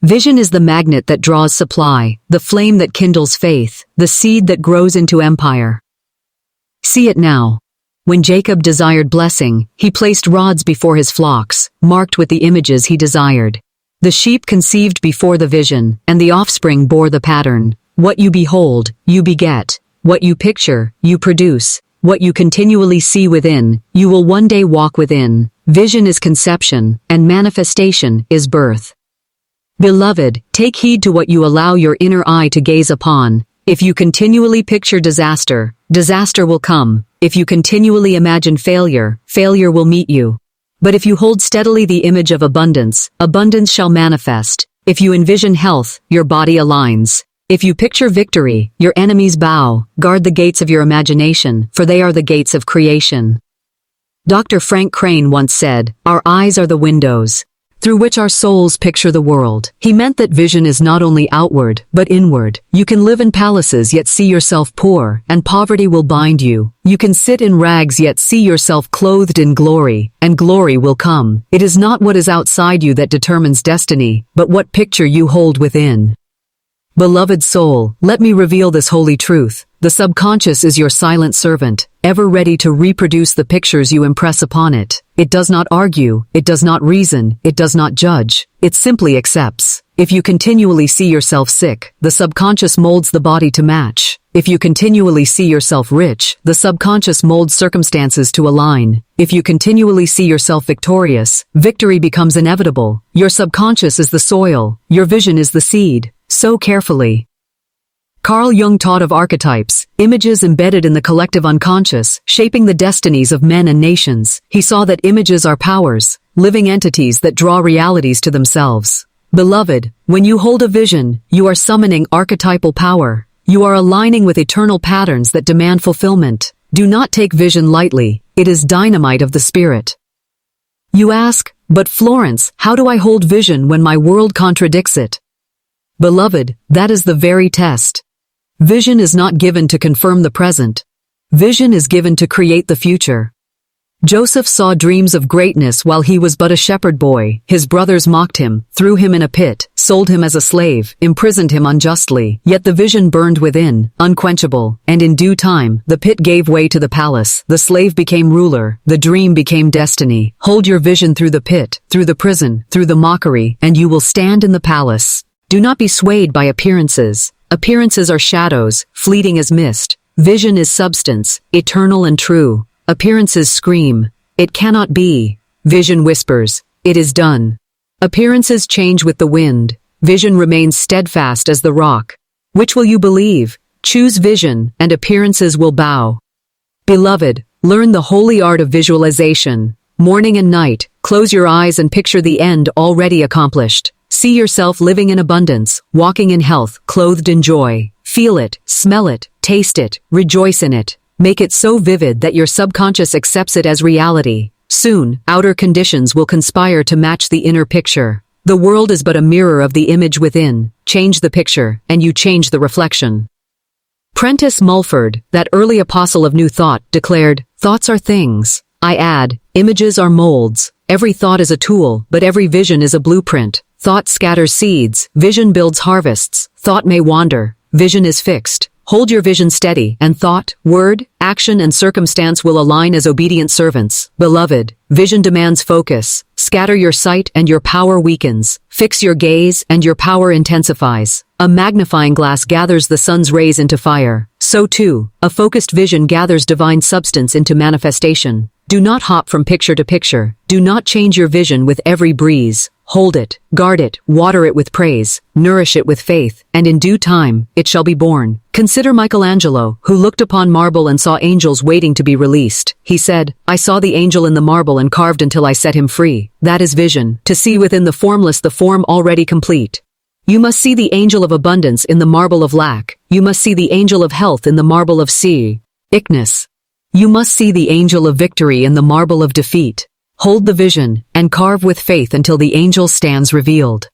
A: Vision is the magnet that draws supply, the flame that kindles faith, the seed that grows into empire. See it now. When Jacob desired blessing, he placed rods before his flocks, marked with the images he desired. The sheep conceived before the vision, and the offspring bore the pattern. What you behold, you beget. What you picture, you produce. What you continually see within, you will one day walk within. Vision is conception, and manifestation is birth. Beloved, take heed to what you allow your inner eye to gaze upon. If you continually picture disaster, disaster will come. If you continually imagine failure, failure will meet you. But if you hold steadily the image of abundance, abundance shall manifest. If you envision health, your body aligns. If you picture victory, your enemies bow. Guard the gates of your imagination, for they are the gates of creation. Dr. Frank Crane once said, "Our eyes are the windows. through which our souls picture the world. He meant that vision is not only outward, but inward. You can live in palaces yet see yourself poor, and poverty will bind you. You can sit in rags yet see yourself clothed in glory, and glory will come. It is not what is outside you that determines destiny, but what picture you hold within. Beloved soul, let me reveal this holy truth. The subconscious is your silent servant, ever ready to reproduce the pictures you impress upon it. It does not argue, it does not reason, it does not judge. It simply accepts. If you continually see yourself sick, the subconscious molds the body to match. If you continually see yourself rich, the subconscious molds circumstances to align. If you continually see yourself victorious, victory becomes inevitable. Your subconscious is the soil, your vision is the seed. Sow carefully. Carl Jung taught of archetypes, images embedded in the collective unconscious, shaping the destinies of men and nations. He saw that images are powers, living entities that draw realities to themselves. Beloved, when you hold a vision, you are summoning archetypal power. You are aligning with eternal patterns that demand fulfillment. Do not take vision lightly. It is dynamite of the spirit. You ask, but Florence, how do I hold vision when my world contradicts it? Beloved, that is the very test. Vision is not given to confirm the present. Vision is given to create the future. Joseph saw dreams of greatness while he was but a shepherd boy. His brothers mocked him, threw him in a pit, sold him as a slave, imprisoned him unjustly. Yet the vision burned within, unquenchable, and in due time, the pit gave way to the palace. The slave became ruler, the dream became destiny. Hold your vision through the pit, through the prison, through the mockery, and you will stand in the palace. Do not be swayed by appearances. Appearances are shadows, fleeting as mist. Vision is substance, eternal and true. Appearances scream, it cannot be. Vision whispers, it is done. Appearances change with the wind. Vision remains steadfast as the rock. Which will you believe? Choose vision, and appearances will bow. Beloved, learn the holy art of visualization. Morning and night, close your eyes and picture the end already accomplished. See yourself living in abundance, walking in health, clothed in joy. Feel it, smell it, taste it, rejoice in it. Make it so vivid that your subconscious accepts it as reality. Soon, outer conditions will conspire to match the inner picture. The world is but a mirror of the image within. Change the picture, and you change the reflection. Prentice Mulford, that early apostle of New Thought, declared, "Thoughts are things. I add, images are molds. Every thought is a tool, but every vision is a blueprint. Thought scatters seeds, vision builds harvests. Thought may wander, vision is fixed. Hold your vision steady, and thought, word, action and circumstance will align as obedient servants. Beloved, vision demands focus. Scatter your sight and your power weakens. Fix your gaze and your power intensifies. A magnifying glass gathers the sun's rays into fire. So too, a focused vision gathers divine substance into manifestation. Do not hop from picture to picture. Do not change your vision with every breeze. Hold it, guard it, water it with praise, nourish it with faith, and in due time, it shall be born. Consider Michelangelo, who looked upon marble and saw angels waiting to be released. He said, "I saw the angel in the marble and carved until I set him free." That is vision, to see within the formless the form already complete. You must see the angel of abundance in the marble of lack. You must see the angel of health in the marble of sickness. You must see the angel of victory in the marble of defeat. Hold the vision, and carve with faith until the angel stands revealed.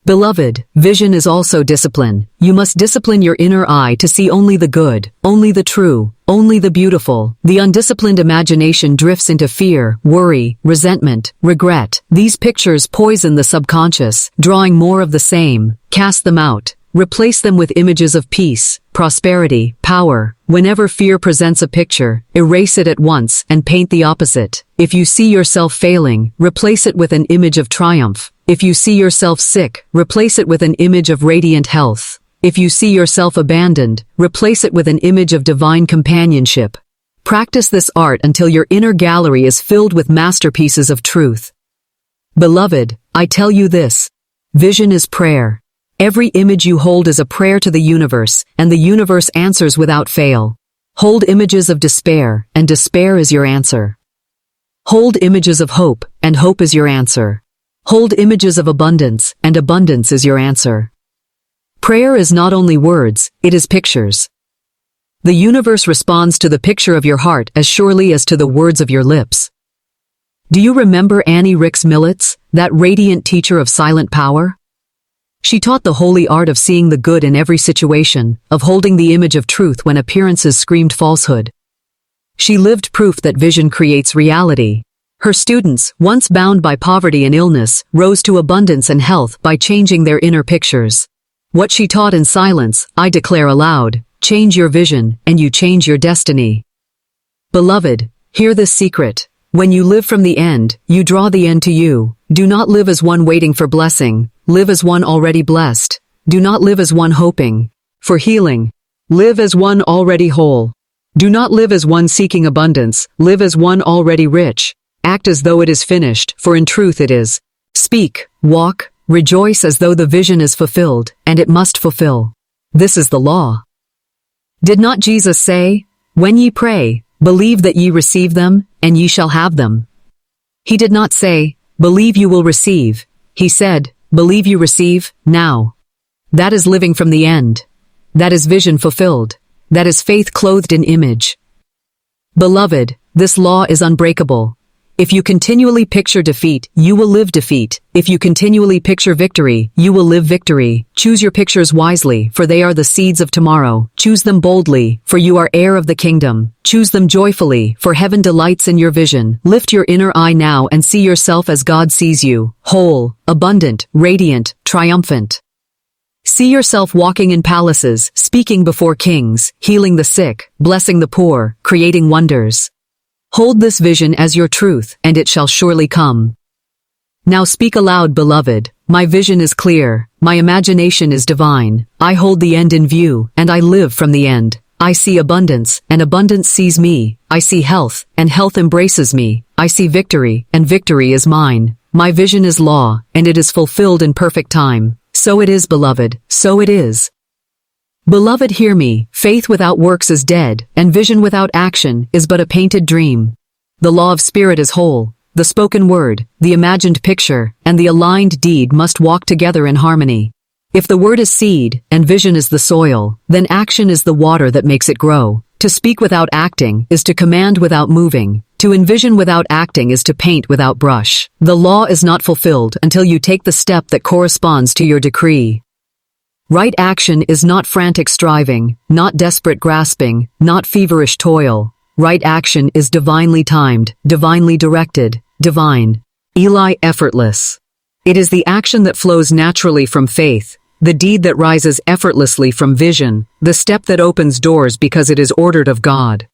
A: Beloved, vision is also discipline. You must discipline your inner eye to see only the good, only the true, only the beautiful. The undisciplined imagination drifts into fear, worry, resentment, regret. These pictures poison the subconscious, drawing more of the same. Cast them out. Replace them with images of peace, prosperity, power. Whenever fear presents a picture, erase it at once and paint the opposite. If you see yourself failing, replace it with an image of triumph. If you see yourself sick, replace it with an image of radiant health. If you see yourself abandoned, replace it with an image of divine companionship. Practice this art until your inner gallery is filled with masterpieces of truth. Beloved, I tell you this. Vision is prayer. Every image you hold is a prayer to the universe, and the universe answers without fail. Hold images of despair, and despair is your answer. Hold images of hope, and hope is your answer. Hold images of abundance, and abundance is your answer. Prayer is not only words, it is pictures. The universe responds to the picture of your heart as surely as to the words of your lips. Do you remember Annie Ricks Millets, that radiant teacher of silent power? She taught the holy art of seeing the good in every situation, of holding the image of truth when appearances screamed falsehood. She lived proof that vision creates reality. Her students, once bound by poverty and illness, rose to abundance and health by changing their inner pictures. What she taught in silence, I declare aloud: change your vision, and you change your destiny. Beloved, hear this secret. When you live from the end, you draw the end to you. Do not live as one waiting for blessing. Live as one already blessed. Do not live as one hoping for healing. Live as one already whole. Do not live as one seeking abundance. Live as one already rich. Act as though it is finished, for in truth it is. Speak, walk, rejoice as though the vision is fulfilled, and it must fulfill. This is the law. Did not Jesus say, "When ye pray, believe that ye receive them, and ye shall have them"? He did not say, "Believe you will receive." He said, "Believe you receive, now." That is living from the end. That is vision fulfilled. That is faith clothed in image. Beloved, this law is unbreakable. If you continually picture defeat, you will live defeat. If you continually picture victory, you will live victory. Choose your pictures wisely, for they are the seeds of tomorrow. Choose them boldly, for you are heir of the kingdom. Choose them joyfully, for heaven delights in your vision. Lift your inner eye now and see yourself as God sees you, whole, abundant, radiant, triumphant. See yourself walking in palaces, speaking before kings, healing the sick, blessing the poor, creating wonders. Hold this vision as your truth, and it shall surely come. Now speak aloud, beloved. My vision is clear. My imagination is divine. I hold the end in view, and I live from the end. I see abundance, and abundance sees me. I see health, and health embraces me. I see victory, and victory is mine. My vision is law, and it is fulfilled in perfect time. So it is, beloved, so it is. Beloved, hear me. Faith without works is dead, and vision without action is but a painted dream. The law of spirit is whole. The spoken word, the imagined picture, and the aligned deed must walk together in harmony. If the word is seed, and vision is the soil, then action is the water that makes it grow. To speak without acting is to command without moving. To envision without acting is to paint without brush. The law is not fulfilled until you take the step that corresponds to your decree. Right action is not frantic striving, not desperate grasping, not feverish toil. Right action is divinely timed, divinely directed, divine. Eli, effortless. It is the action that flows naturally from faith, the deed that rises effortlessly from vision, the step that opens doors because it is ordered of God.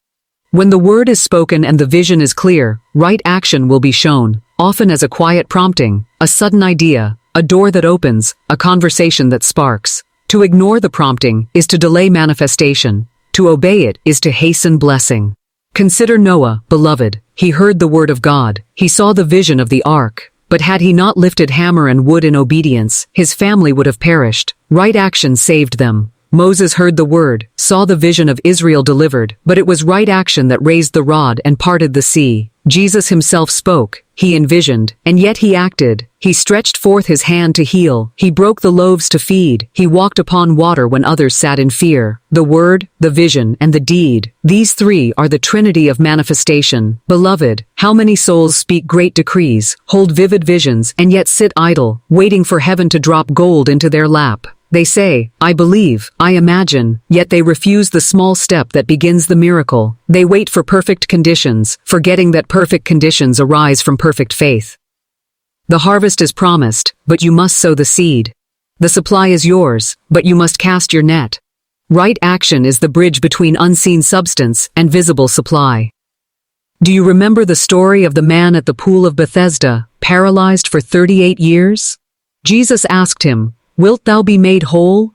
A: When the word is spoken and the vision is clear, right action will be shown, often as a quiet prompting, a sudden idea, a door that opens, a conversation that sparks. To ignore the prompting is to delay manifestation. To obey it is to hasten blessing. Consider Noah, beloved. He heard the word of God. He saw the vision of the ark. But had he not lifted hammer and wood in obedience, his family would have perished. Right action saved them. Moses heard the word, saw the vision of Israel delivered, but it was right action that raised the rod and parted the sea. Jesus himself spoke, he envisioned, and yet he acted. He stretched forth his hand to heal, he broke the loaves to feed, he walked upon water when others sat in fear. The word, the vision, and the deed, these three are the trinity of manifestation. Beloved, how many souls speak great decrees, hold vivid visions, and yet sit idle, waiting for heaven to drop gold into their lap. They say, I believe, I imagine, yet they refuse the small step that begins the miracle. They wait for perfect conditions, forgetting that perfect conditions arise from perfect faith. The harvest is promised, but you must sow the seed. The supply is yours, but you must cast your net. Right action is the bridge between unseen substance and visible supply. Do you remember the story of the man at the pool of Bethesda, paralyzed for 38 years? Jesus asked him, Wilt thou be made whole?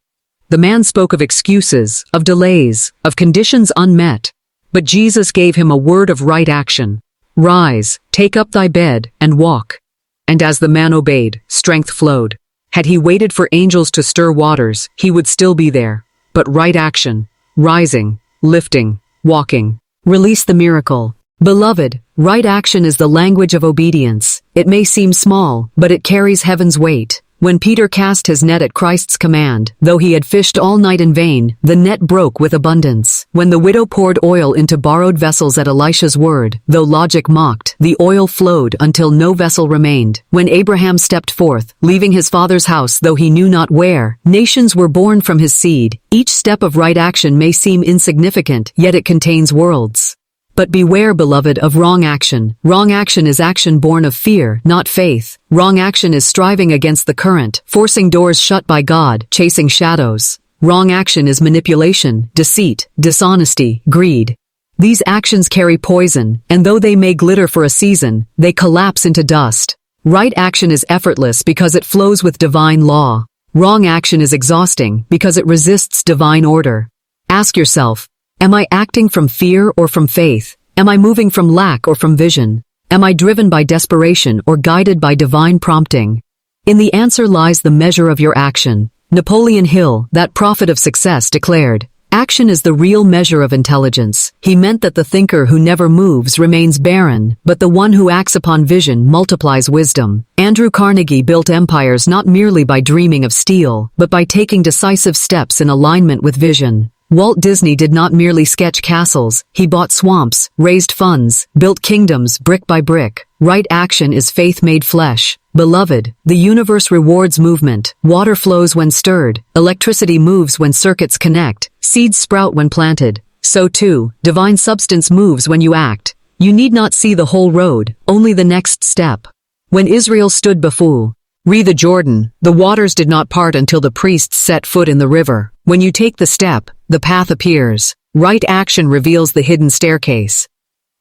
A: The man spoke of excuses, of delays, of conditions unmet. But Jesus gave him a word of right action. Rise, take up thy bed, and walk. And as the man obeyed, strength flowed. Had he waited for angels to stir waters, he would still be there. But right action, rising, lifting, walking, release the miracle. Beloved, right action is the language of obedience. It may seem small, but it carries heaven's weight. When Peter cast his net at Christ's command, though he had fished all night in vain, the net broke with abundance. When the widow poured oil into borrowed vessels at Elisha's word, though logic mocked, the oil flowed until no vessel remained. When Abraham stepped forth, leaving his father's house though he knew not where, nations were born from his seed. Each step of right action may seem insignificant, yet it contains worlds. But beware, beloved, of wrong action. Wrong action is action born of fear, not faith. Wrong action is striving against the current, forcing doors shut by God, chasing shadows. Wrong action is manipulation, deceit, dishonesty, greed. These actions carry poison, and though they may glitter for a season, they collapse into dust. Right action is effortless because it flows with divine law. Wrong action is exhausting because it resists divine order. Ask yourself, am I acting from fear or from faith? Am I moving from lack or from vision? Am I driven by desperation or guided by divine prompting? In the answer lies the measure of your action. Napoleon Hill, that prophet of success, declared, "Action is the real measure of intelligence." He meant that the thinker who never moves remains barren, but the one who acts upon vision multiplies wisdom. Andrew Carnegie built empires not merely by dreaming of steel, but by taking decisive steps in alignment with vision. Walt Disney did not merely sketch castles, he bought swamps, raised funds, built kingdoms brick by brick. Right action is faith made flesh. Beloved, the universe rewards movement. Water flows when stirred, electricity moves when circuits connect, seeds sprout when planted. So too, divine substance moves when you act. You need not see the whole road, only the next step. When Israel stood before the Jordan, the waters did not part until the priests set foot in the river. When you take the step, the path appears. Right action reveals the hidden staircase.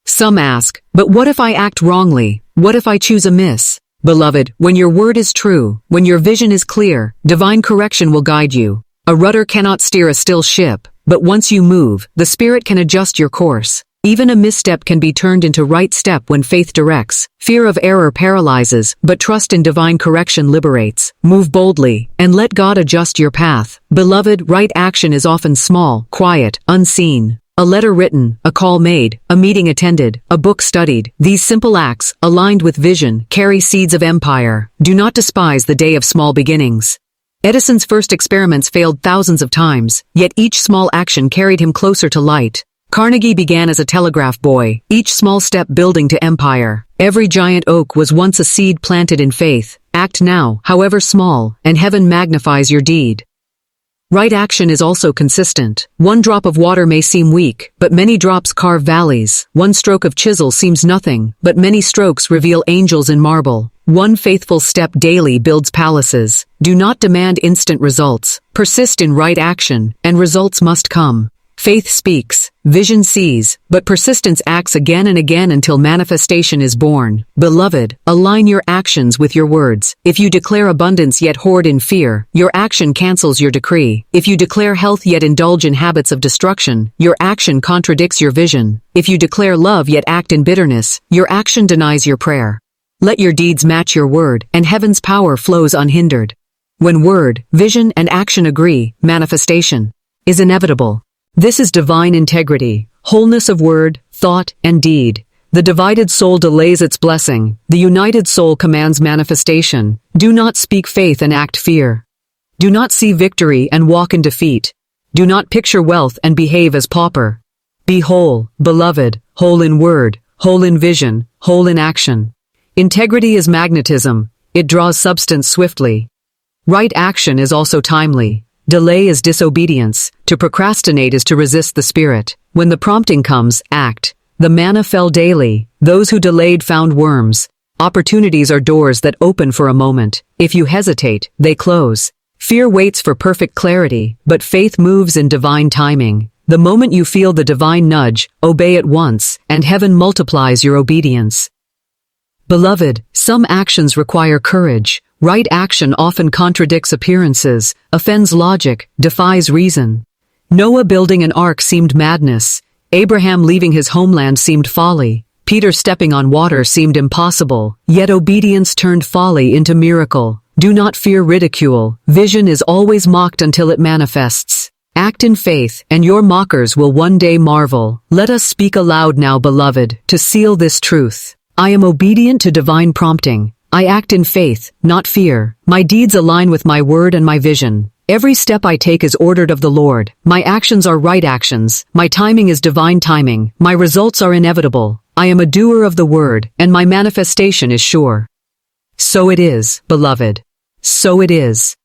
A: Some ask, but what if I act wrongly? What if I choose amiss? Beloved, when your word is true, when your vision is clear, divine correction will guide you. A rudder cannot steer a still ship, but once you move, the Spirit can adjust your course. Even a misstep can be turned into right step when faith directs. Fear of error paralyzes, but trust in divine correction liberates. Move boldly, and let God adjust your path. Beloved, right action is often small, quiet, unseen. A letter written, a call made, a meeting attended, a book studied. These simple acts, aligned with vision, carry seeds of empire. Do not despise the day of small beginnings. Edison's first experiments failed thousands of times, yet each small action carried him closer to light. Carnegie began as a telegraph boy, each small step building to empire. Every giant oak was once a seed planted in faith. Act now, however small, and heaven magnifies your deed. Right action is also consistent. One drop of water may seem weak, but many drops carve valleys. One stroke of chisel seems nothing, but many strokes reveal angels in marble. One faithful step daily builds palaces. Do not demand instant results. Persist in right action, and results must come. Faith speaks, vision sees, but persistence acts again and again until manifestation is born. Beloved, align your actions with your words. If you declare abundance yet hoard in fear, your action cancels your decree. If you declare health yet indulge in habits of destruction, your action contradicts your vision. If you declare love yet act in bitterness, your action denies your prayer. Let your deeds match your word, and heaven's power flows unhindered. When word, vision, and action agree, manifestation is inevitable. This is divine integrity, wholeness of word, thought, and deed. The divided soul delays its blessing. The united soul commands manifestation. Do not speak faith and act fear. Do not see victory and walk in defeat. Do not picture wealth and behave as pauper. Be whole, beloved, whole in word, whole in vision, whole in action. Integrity is magnetism. It draws substance swiftly. Right action is also timely. Delay is disobedience. To procrastinate is to resist the Spirit. When the prompting comes, act. The manna fell daily. Those who delayed found worms. Opportunities are doors that open for a moment. If you hesitate, they close. Fear waits for perfect clarity, but faith moves in divine timing. The moment you feel the divine nudge, obey at once, and heaven multiplies your obedience. Beloved, some actions require courage. Right action often contradicts appearances, offends logic, defies reason. Noah building an ark seemed madness. Abraham leaving his homeland seemed folly. Peter stepping on water seemed impossible, yet obedience turned folly into miracle. Do not fear ridicule. Vision is always mocked until it manifests. Act in faith, and your mockers will one day marvel. Let us speak aloud now, beloved, to seal this truth. I am obedient to divine prompting. I act in faith, not fear. My deeds align with my word and my vision. Every step I take is ordered of the Lord. My actions are right actions. My timing is divine timing. My results are inevitable. I am a doer of the word, and my manifestation is sure. So it is, beloved. So it is.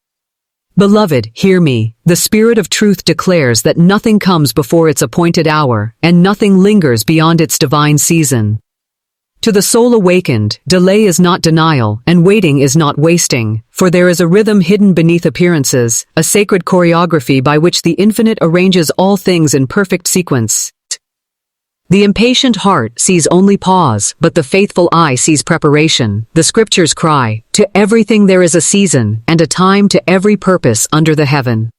A: Beloved, hear me. The Spirit of truth declares that nothing comes before its appointed hour, and nothing lingers beyond its divine season. To the soul awakened, delay is not denial, and waiting is not wasting, for there is a rhythm hidden beneath appearances, a sacred choreography by which the infinite arranges all things in perfect sequence. The impatient heart sees only pause, but the faithful eye sees preparation. The scriptures cry, "To everything there is a season, and a time to every purpose under the heaven."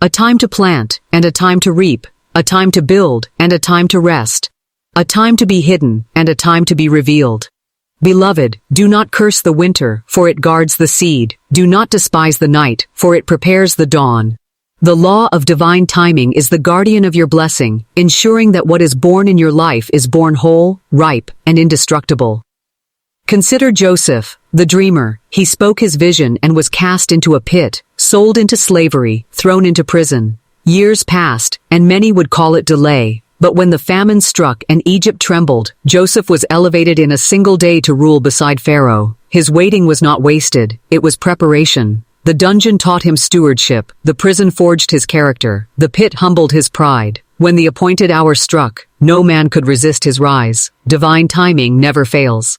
A: A time to plant, and a time to reap, a time to build, and a time to rest. A time to be hidden, and a time to be revealed. Beloved, do not curse the winter, for it guards the seed. Do not despise the night, for it prepares the dawn. The law of divine timing is the guardian of your blessing, ensuring that what is born in your life is born whole, ripe, and indestructible. Consider Joseph, the dreamer. He spoke his vision and was cast into a pit, sold into slavery, thrown into prison. Years passed, and many would call it delay. But when the famine struck and Egypt trembled, Joseph was elevated in a single day to rule beside Pharaoh. His waiting was not wasted, it was preparation. The dungeon taught him stewardship, the prison forged his character, the pit humbled his pride. When the appointed hour struck, no man could resist his rise. Divine timing never fails.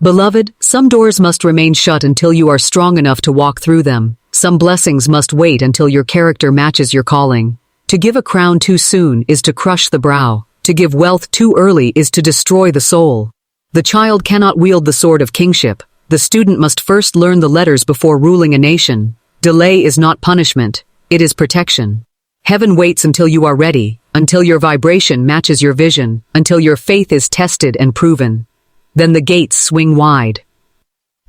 A: Beloved, some doors must remain shut until you are strong enough to walk through them. Some blessings must wait until your character matches your calling. To give a crown too soon is to crush the brow. To give wealth too early is to destroy the soul. The child cannot wield the sword of kingship. The student must first learn the letters before ruling a nation. Delay is not punishment, it is protection. Heaven waits until you are ready, until your vibration matches your vision, until your faith is tested and proven. Then the gates swing wide.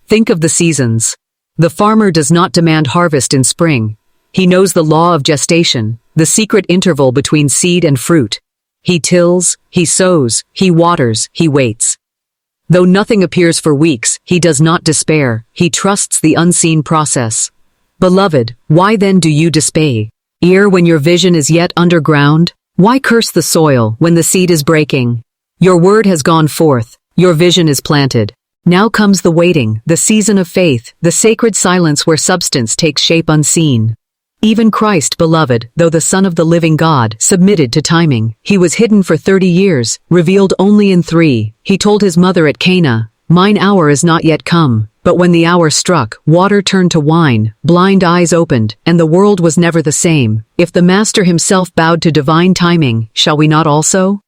A: Think of the seasons. The farmer does not demand harvest in spring. He knows the law of gestation, the secret interval between seed and fruit. He tills, he sows, he waters, he waits. Though nothing appears for weeks, he does not despair, he trusts the unseen process. Beloved, why then do you despair? When your vision is yet underground? Why curse the soil when the seed is breaking? Your word has gone forth, your vision is planted. Now comes the waiting, the season of faith, the sacred silence where substance takes shape unseen. Even Christ, beloved, though the Son of the living God, submitted to timing. He was hidden for 30 years, revealed only in 3. He told his mother at Cana, "Mine hour is not yet come." But when the hour struck, water turned to wine, blind eyes opened, and the world was never the same. If the Master himself bowed to divine timing, shall we not also?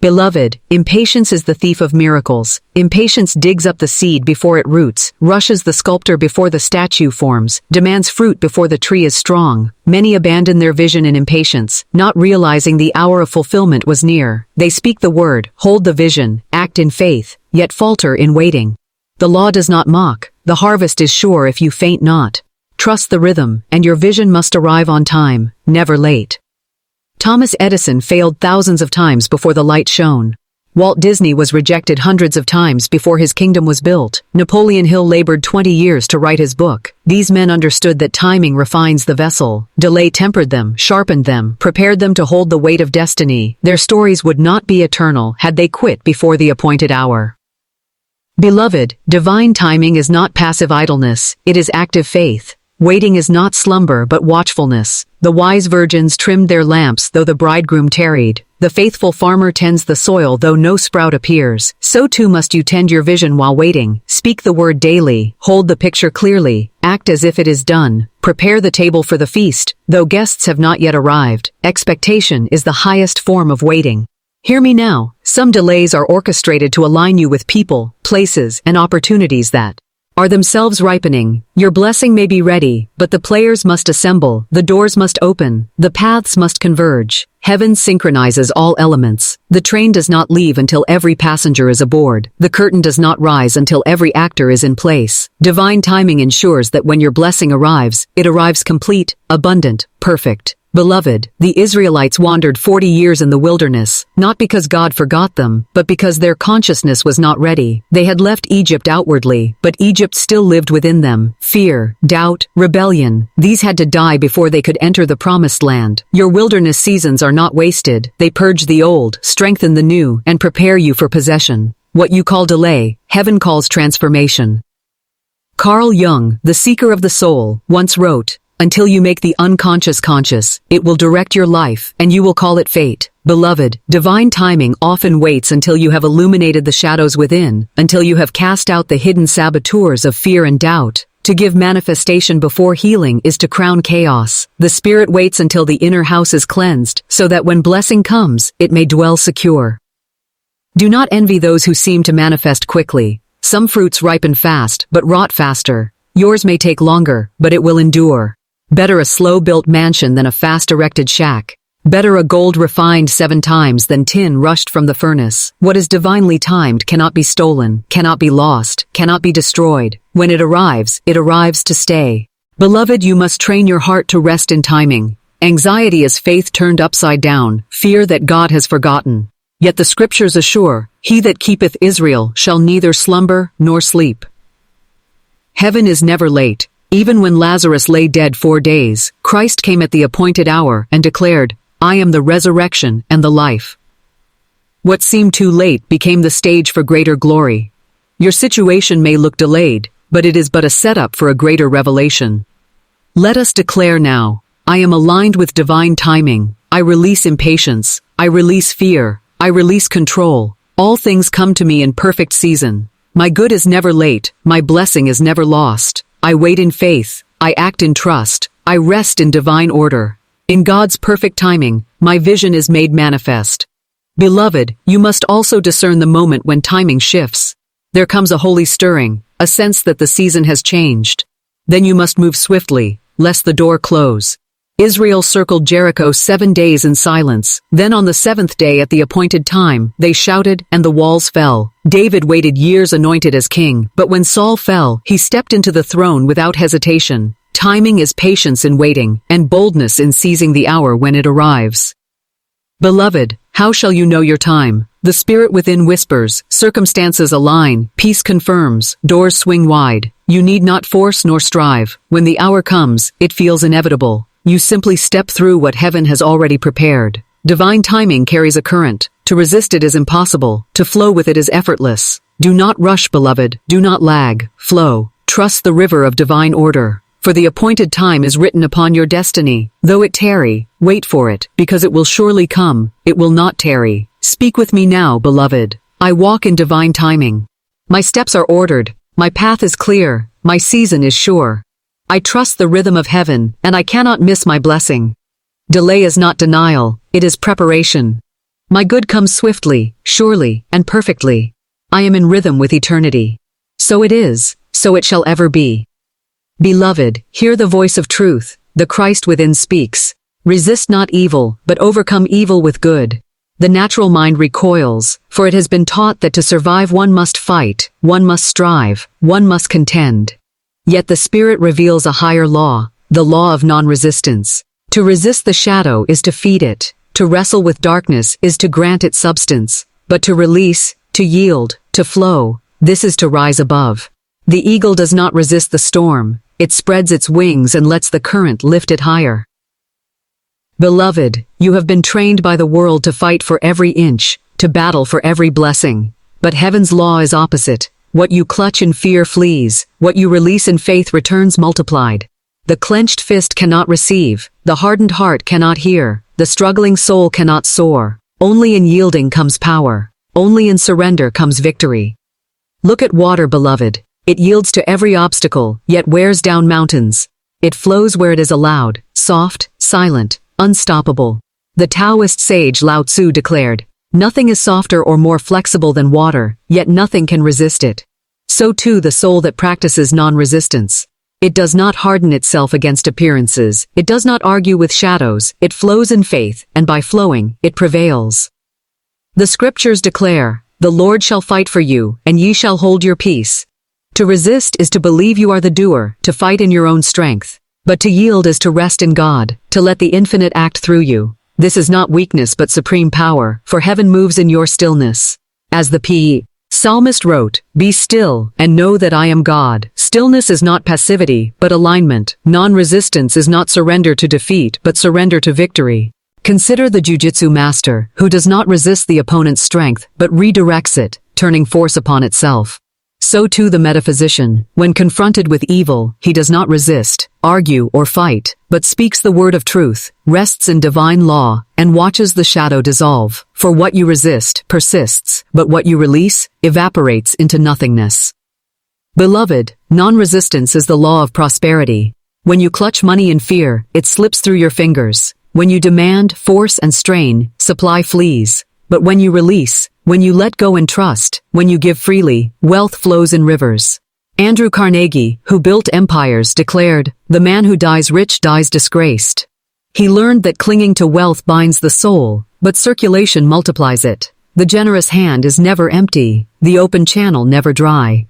A: Beloved, impatience is the thief of miracles. Impatience digs up the seed before it roots, rushes the sculptor before the statue forms, demands fruit before the tree is strong. Many abandon their vision in impatience, not realizing the hour of fulfillment was near. They speak the word, hold the vision, act in faith, yet falter in waiting. The law does not mock. The harvest is sure if you faint not. Trust the rhythm, and your vision must arrive on time, never late. Thomas Edison failed thousands of times before the light shone. Walt Disney was rejected hundreds of times before his kingdom was built. Napoleon Hill labored 20 years to write his book. These men understood that timing refines the vessel. Delay tempered them, sharpened them, prepared them to hold the weight of destiny. Their stories would not be eternal had they quit before the appointed hour. Beloved, divine timing is not passive idleness, it is active faith. Waiting is not slumber but watchfulness. The wise virgins trimmed their lamps though the bridegroom tarried. The faithful farmer tends the soil though no sprout appears. So too must you tend your vision while waiting. Speak the word daily, hold the picture clearly, act as if it is done. Prepare the table for the feast, though guests have not yet arrived. Expectation is the highest form of waiting. Hear me now, some delays are orchestrated to align you with people, places, and opportunities that are themselves ripening. Your blessing may be ready, but the players must assemble, the doors must open, the paths must converge. Heaven synchronizes all elements. The train does not leave until every passenger is aboard. The curtain does not rise until every actor is in place. Divine timing ensures that when your blessing arrives, it arrives complete, abundant, perfect. Beloved, the Israelites wandered 40 years in the wilderness, not because God forgot them, but because their consciousness was not ready. They had left Egypt outwardly, but Egypt still lived within them. Fear, doubt, rebellion. These had to die before they could enter the promised land. Your wilderness seasons are not wasted. They purge the old, strengthen the new, and prepare you for possession. What you call delay, heaven calls transformation. Carl Jung, the seeker of the soul, once wrote, "Until you make the unconscious conscious, it will direct your life, and you will call it fate." Beloved, divine timing often waits until you have illuminated the shadows within, until you have cast out the hidden saboteurs of fear and doubt. To give manifestation before healing is to crown chaos. The Spirit waits until the inner house is cleansed, so that when blessing comes, it may dwell secure. Do not envy those who seem to manifest quickly. Some fruits ripen fast, but rot faster. Yours may take longer, but it will endure. Better a slow-built mansion than a fast-erected shack. Better a gold refined 7 times than tin rushed from the furnace. What is divinely timed cannot be stolen, cannot be lost, cannot be destroyed. When it arrives to stay. Beloved, you must train your heart to rest in timing. Anxiety is faith turned upside down, fear that God has forgotten. Yet the scriptures assure, "He that keepeth Israel shall neither slumber nor sleep." Heaven is never late. Even when Lazarus lay dead 4 days, Christ came at the appointed hour and declared, "I am the resurrection and the life." What seemed too late became the stage for greater glory. Your situation may look delayed, but it is but a setup for a greater revelation. Let us declare now, I am aligned with divine timing. I release impatience. I release fear. I release control. All things come to me in perfect season. My good is never late. My blessing is never lost. I wait in faith. I act in trust. I rest in divine order. In God's perfect timing, my vision is made manifest. Beloved, you must also discern the moment when timing shifts. There comes a holy stirring, a sense that the season has changed. Then you must move swiftly, lest the door close. Israel circled Jericho 7 days in silence. Then on the 7th day at the appointed time, they shouted and the walls fell. David waited years anointed as king, but when Saul fell, he stepped into the throne without hesitation. Timing is patience in waiting, and boldness in seizing the hour when it arrives. Beloved, how shall you know your time? The Spirit within whispers, circumstances align, peace confirms, doors swing wide. You need not force nor strive. When the hour comes, it feels inevitable. You simply step through what heaven has already prepared. Divine timing carries a current. To resist it is impossible. To flow with it is effortless. Do not rush, beloved. Do not lag. Flow. Trust the river of divine order. For the appointed time is written upon your destiny. Though it tarry, wait for it, because it will surely come. It will not tarry. Speak with me now, beloved. I walk in divine timing. My steps are ordered. My path is clear. My season is sure. I trust the rhythm of heaven, and I cannot miss my blessing. Delay is not denial, it is preparation. My good comes swiftly, surely, and perfectly. I am in rhythm with eternity. So it is, so it shall ever be. Beloved, hear the voice of truth, the Christ within speaks. Resist not evil, but overcome evil with good. The natural mind recoils, for it has been taught that to survive one must fight, one must strive, one must contend. Yet the Spirit reveals a higher law, the law of non-resistance. To resist the shadow is to feed it. To wrestle with darkness is to grant it substance. But to release, to yield, to flow, this is to rise above. The eagle does not resist the storm. It spreads its wings and lets the current lift it higher. Beloved, you have been trained by the world to fight for every inch, to battle for every blessing. But heaven's law is opposite. What you clutch in fear flees. What you release in faith returns multiplied. The clenched fist cannot receive. The hardened heart cannot hear. The struggling soul cannot soar. Only in yielding comes power. Only in surrender comes victory. Look at water, beloved. It yields to every obstacle, yet wears down mountains. It flows where it is allowed, soft, silent, unstoppable. The Taoist sage Lao Tzu declared, "Nothing is softer or more flexible than water, yet nothing can resist it." So too the soul that practices non-resistance. It does not harden itself against appearances. It does not argue with shadows. It flows in faith, and by flowing, it prevails. The scriptures declare, "The Lord shall fight for you, and ye shall hold your peace." To resist is to believe you are the doer, to fight in your own strength. But to yield is to rest in God, to let the infinite act through you. This is not weakness but supreme power, for heaven moves in your stillness. As the psalmist wrote, "Be still, and know that I am God." Stillness is not passivity, but alignment. Non-resistance is not surrender to defeat, but surrender to victory. Consider the jujitsu master, who does not resist the opponent's strength, but redirects it, turning force upon itself. So too the metaphysician, when confronted with evil, he does not resist, argue, or fight, but speaks the word of truth, rests in divine law, and watches the shadow dissolve. For what you resist persists, but what you release evaporates into nothingness. Beloved, non-resistance is the law of prosperity. When you clutch money in fear, it slips through your fingers. When you demand, force, and strain, supply flees. But when you release, when you let go and trust, when you give freely, wealth flows in rivers. Andrew Carnegie, who built empires, declared, "The man who dies rich dies disgraced." He learned that clinging to wealth binds the soul, but circulation multiplies it. The generous hand is never empty, the open channel never dry.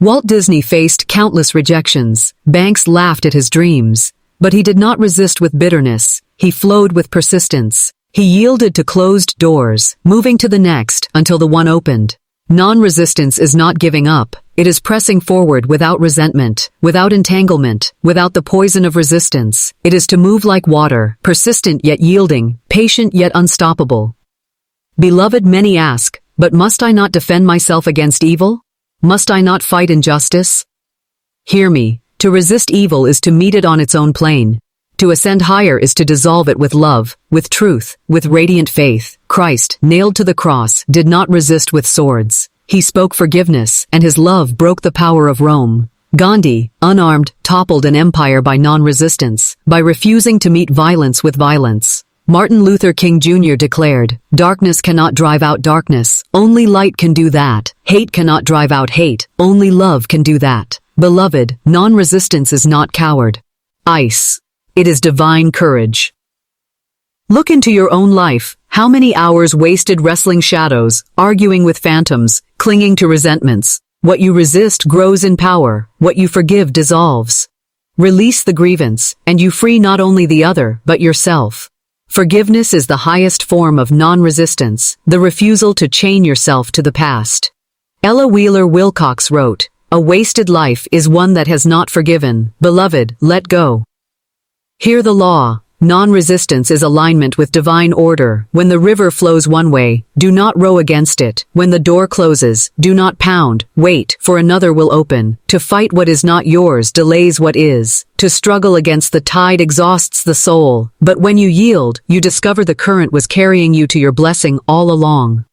A: Walt Disney faced countless rejections. Banks laughed at his dreams. But he did not resist with bitterness. He flowed with persistence. He yielded to closed doors, moving to the next until the one opened. Non-resistance is not giving up. It is pressing forward without resentment, without entanglement, without the poison of resistance. It is to move like water, persistent yet yielding, patient yet unstoppable. Beloved, many ask, but must I not defend myself against evil? Must I not fight injustice? Hear me. To resist evil is to meet it on its own plane. To ascend higher is to dissolve it with love, with truth, with radiant faith. Christ, nailed to the cross, did not resist with swords. He spoke forgiveness, and his love broke the power of Rome. Gandhi, unarmed, toppled an empire by non-resistance, by refusing to meet violence with violence. Martin Luther King Jr. declared, "Darkness cannot drive out darkness. Only light can do that. Hate cannot drive out hate. Only love can do that." Beloved, non-resistance is not coward. Ice. It is divine courage. Look into your own life. How many hours wasted wrestling shadows, arguing with phantoms, clinging to resentments? What you resist grows in power. What you forgive dissolves. Release the grievance, and you free not only the other, but yourself. Forgiveness is the highest form of non-resistance, the refusal to chain yourself to the past. Ella Wheeler Wilcox wrote, "A wasted life is one that has not forgiven. Beloved, let go." Hear the law. Non-resistance is alignment with divine order. When the river flows one way, do not row against it. When the door closes, do not pound. Wait, for another will open. To fight what is not yours delays what is. To struggle against the tide exhausts the soul. But when you yield, you discover the current was carrying you to your blessing all along.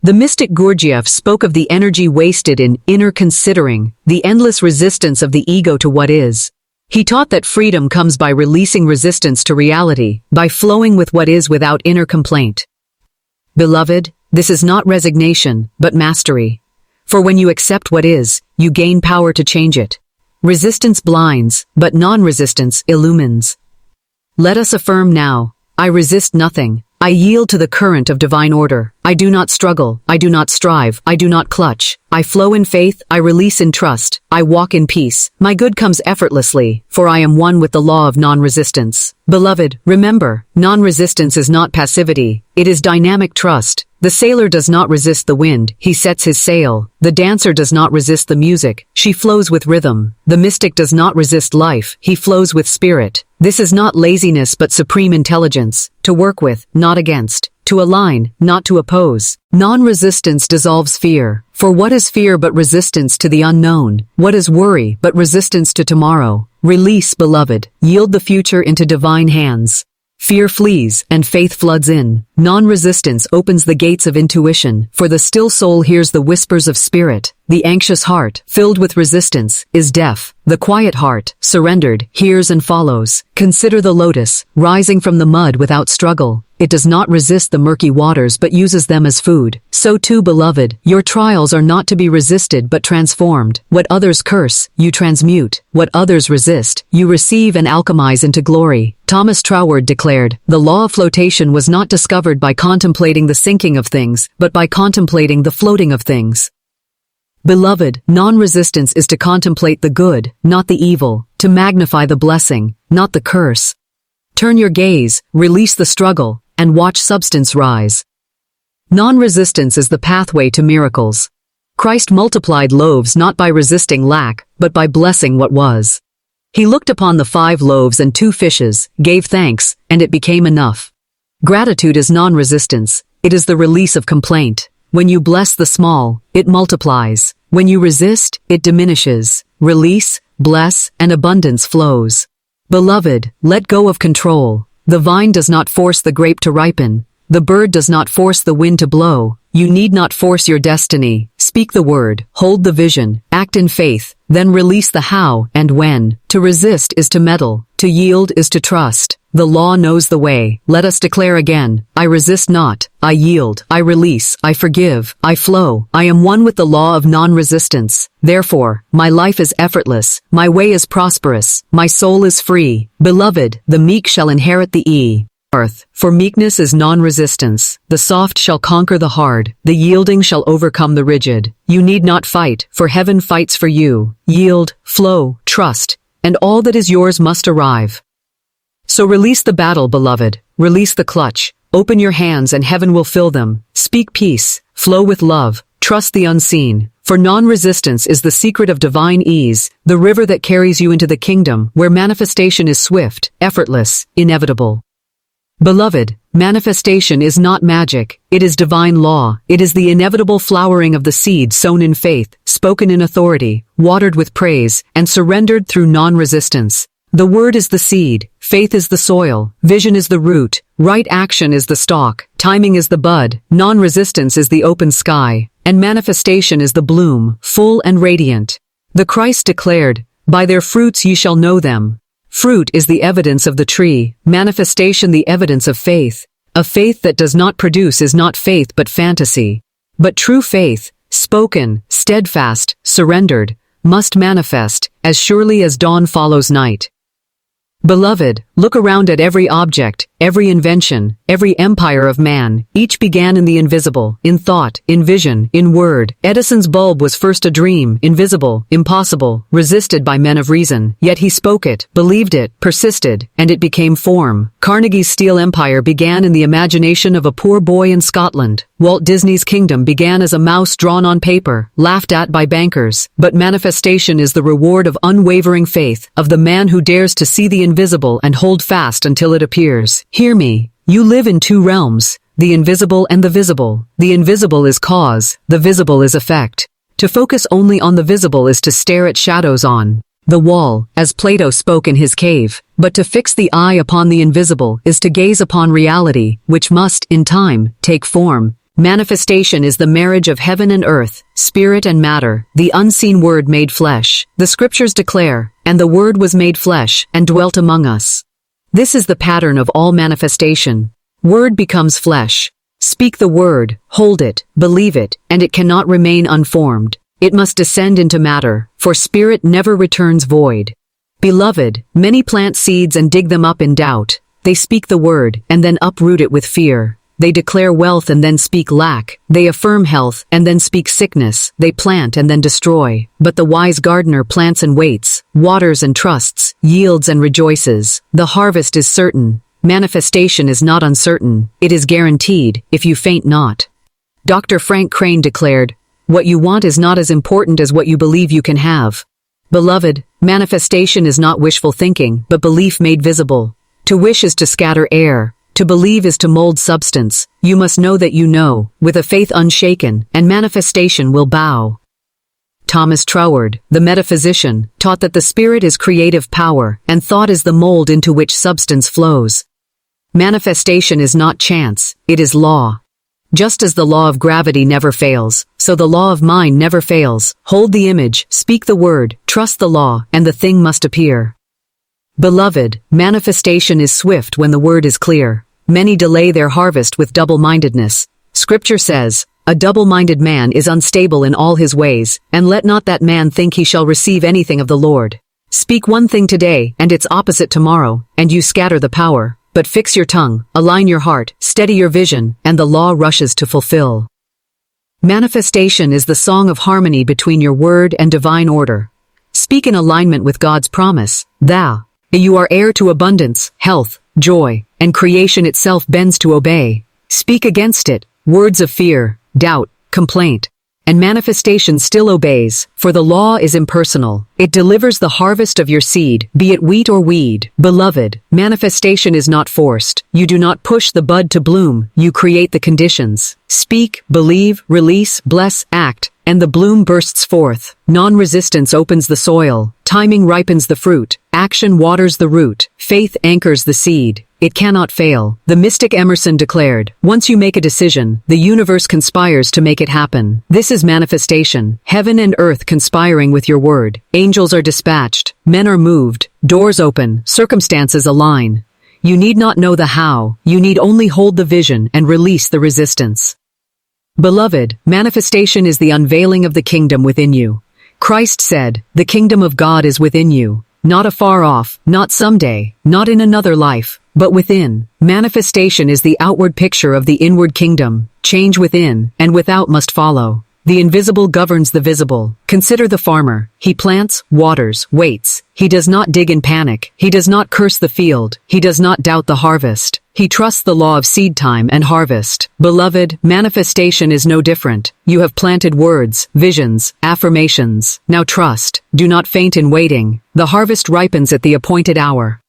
A: The mystic Gurdjieff spoke of the energy wasted in inner considering, the endless resistance of the ego to what is. He taught that freedom comes by releasing resistance to reality, by flowing with what is without inner complaint. Beloved, this is not resignation, but mastery. For when you accept what is, you gain power to change it. Resistance blinds, but non-resistance illumines. Let us affirm now, I resist nothing. I yield to the current of divine order. I do not struggle. I do not strive. I do not clutch. I flow in faith. I release in trust. I walk in peace. My good comes effortlessly, for I am one with the law of non-resistance. Beloved, remember, non-resistance is not passivity. It is dynamic trust. The sailor does not resist the wind. He sets his sail. The dancer does not resist the music. She flows with rhythm. The mystic does not resist life. He flows with spirit. This is not laziness but supreme intelligence. To work with, not against. To align, not to oppose. Non-resistance dissolves fear. For what is fear but resistance to the unknown? What is worry but resistance to tomorrow? Release, beloved. Yield the future into divine hands. Fear flees, and faith floods in. Non-resistance opens the gates of intuition, for the still soul hears the whispers of spirit. The anxious heart, filled with resistance, is deaf. The quiet heart, surrendered, hears and follows. Consider the lotus, rising from the mud without struggle. It does not resist the murky waters but uses them as food. So too, beloved, your trials are not to be resisted but transformed. What others curse, you transmute. What others resist, you receive and alchemize into glory. Thomas Troward declared, "The law of flotation was not discovered by contemplating the sinking of things, but by contemplating the floating of things." Beloved, non-resistance is to contemplate the good, not the evil, to to magnify the blessing, not the curse. Turn your gaze, release the struggle, and watch substance rise. Non-resistance is the pathway to miracles. Christ multiplied loaves not by resisting lack, but by blessing what was. He looked upon the 5 loaves and 2 fishes, gave thanks, and it became enough. Gratitude is non-resistance. It is the release of complaint. When you bless the small, it multiplies. When you resist, it diminishes. Release, bless, and abundance flows. Beloved, let go of control. The vine does not force the grape to ripen. The bird does not force the wind to blow. You need not force your destiny. Speak the word, hold the vision, act in faith, then release the how and when. To resist is to meddle, to yield is to trust. The law knows the way. Let us declare again, I resist not, I yield, I release, I forgive, I flow. I am one with the law of non-resistance. Therefore, my life is effortless, my way is prosperous, my soul is free. Beloved, the meek shall inherit the earth, for meekness is non-resistance. The soft shall conquer the hard, the yielding shall overcome the rigid. You need not fight, for heaven fights for you. Yield, flow, trust, and all that is yours must arrive. So release the battle, beloved. Release the clutch. Open your hands and heaven will fill them. Speak peace. Flow with love. Trust the unseen. For non-resistance is the secret of divine ease, the river that carries you into the kingdom, where manifestation is swift, effortless, inevitable. Beloved, manifestation is not magic. It is divine law. It is the inevitable flowering of the seed sown in faith, spoken in authority, watered with praise, and surrendered through non-resistance. The word is the seed, faith is the soil, vision is the root, right action is the stalk, timing is the bud, non-resistance is the open sky, and manifestation is the bloom, full and radiant. The Christ declared, "By their fruits ye shall know them." Fruit is the evidence of the tree, manifestation the evidence of faith. A faith that does not produce is not faith but fantasy. But true faith, spoken, steadfast, surrendered, must manifest, as surely as dawn follows night. Beloved, look around at every object, every invention, every empire of man. Each began in the invisible, in thought, in vision, in word. Edison's bulb was first a dream, invisible, impossible, resisted by men of reason. Yet he spoke it, believed it, persisted, and it became form. Carnegie's steel empire began in the imagination of a poor boy in Scotland. Walt Disney's kingdom began as a mouse drawn on paper, laughed at by bankers. But manifestation is the reward of unwavering faith, of the man who dares to see the invisible and hold fast until it appears. Hear me. You live in 2 realms, the invisible and the visible. The invisible is cause, the visible is effect. To focus only on the visible is to stare at shadows on the wall, as Plato spoke in his cave. But to fix the eye upon the invisible is to gaze upon reality, which must, in time, take form. Manifestation is the marriage of heaven and earth, spirit and matter, the unseen word made flesh. The scriptures declare, "And the word was made flesh, and dwelt among us." This is the pattern of all manifestation. Word becomes flesh. Speak the word, hold it, believe it, and it cannot remain unformed. It must descend into matter, for spirit never returns void. Beloved, many plant seeds and dig them up in doubt. They speak the word, and then uproot it with fear. They declare wealth and then speak lack. They affirm health and then speak sickness. They plant and then destroy. But the wise gardener plants and waits, waters and trusts, yields and rejoices. The harvest is certain. Manifestation is not uncertain. It is guaranteed, if you faint not. Dr. Frank Crane declared, "What you want is not as important as what you believe you can have." Beloved, manifestation is not wishful thinking, but belief made visible. To wish is to scatter air. To believe is to mold substance. You must know that you know, with a faith unshaken, and manifestation will bow. Thomas Troward, the metaphysician, taught that the spirit is creative power, and thought is the mold into which substance flows. Manifestation is not chance, it is law. Just as the law of gravity never fails, so the law of mind never fails. Hold the image, speak the word, trust the law, and the thing must appear. Beloved, manifestation is swift when the word is clear. Many delay their harvest with double-mindedness. Scripture says, "A double-minded man is unstable in all his ways, and let not that man think he shall receive anything of the Lord." Speak one thing today, and its opposite tomorrow, and you scatter the power. But fix your tongue, align your heart, steady your vision, and the law rushes to fulfill. Manifestation is the song of harmony between your word and divine order. Speak in alignment with God's promise. Thou, you are heir to abundance, health, joy, and creation itself bends to obey. Speak against it, words of fear, doubt, complaint, and manifestation still obeys, for the law is impersonal. It delivers the harvest of your seed, be it wheat or weed. Beloved, manifestation is not forced. You do not push the bud to bloom, you create the conditions. Speak, believe, release, bless, act, and the bloom bursts forth. Non-resistance opens the soil, timing ripens the fruit, action waters the root, faith anchors the seed. It cannot fail. The mystic Emerson declared, once you make a decision, the universe conspires to make it happen. This is manifestation, heaven and earth conspiring with your word. Angels are dispatched, men are moved, doors open, circumstances align. You need not know the how, you need only hold the vision and release the resistance. Beloved, manifestation is the unveiling of the kingdom within you. Christ said, the kingdom of God is within you, not afar off, not someday, not in another life, but within. Manifestation is the outward picture of the inward kingdom. Change within, and without must follow. The invisible governs the visible. Consider the farmer. He plants, waters, waits. He does not dig in panic. He does not curse the field. He does not doubt the harvest. He trusts the law of seed time and harvest. Beloved, manifestation is no different. You have planted words, visions, affirmations. Now trust. Do not faint in waiting. The harvest ripens at the appointed hour.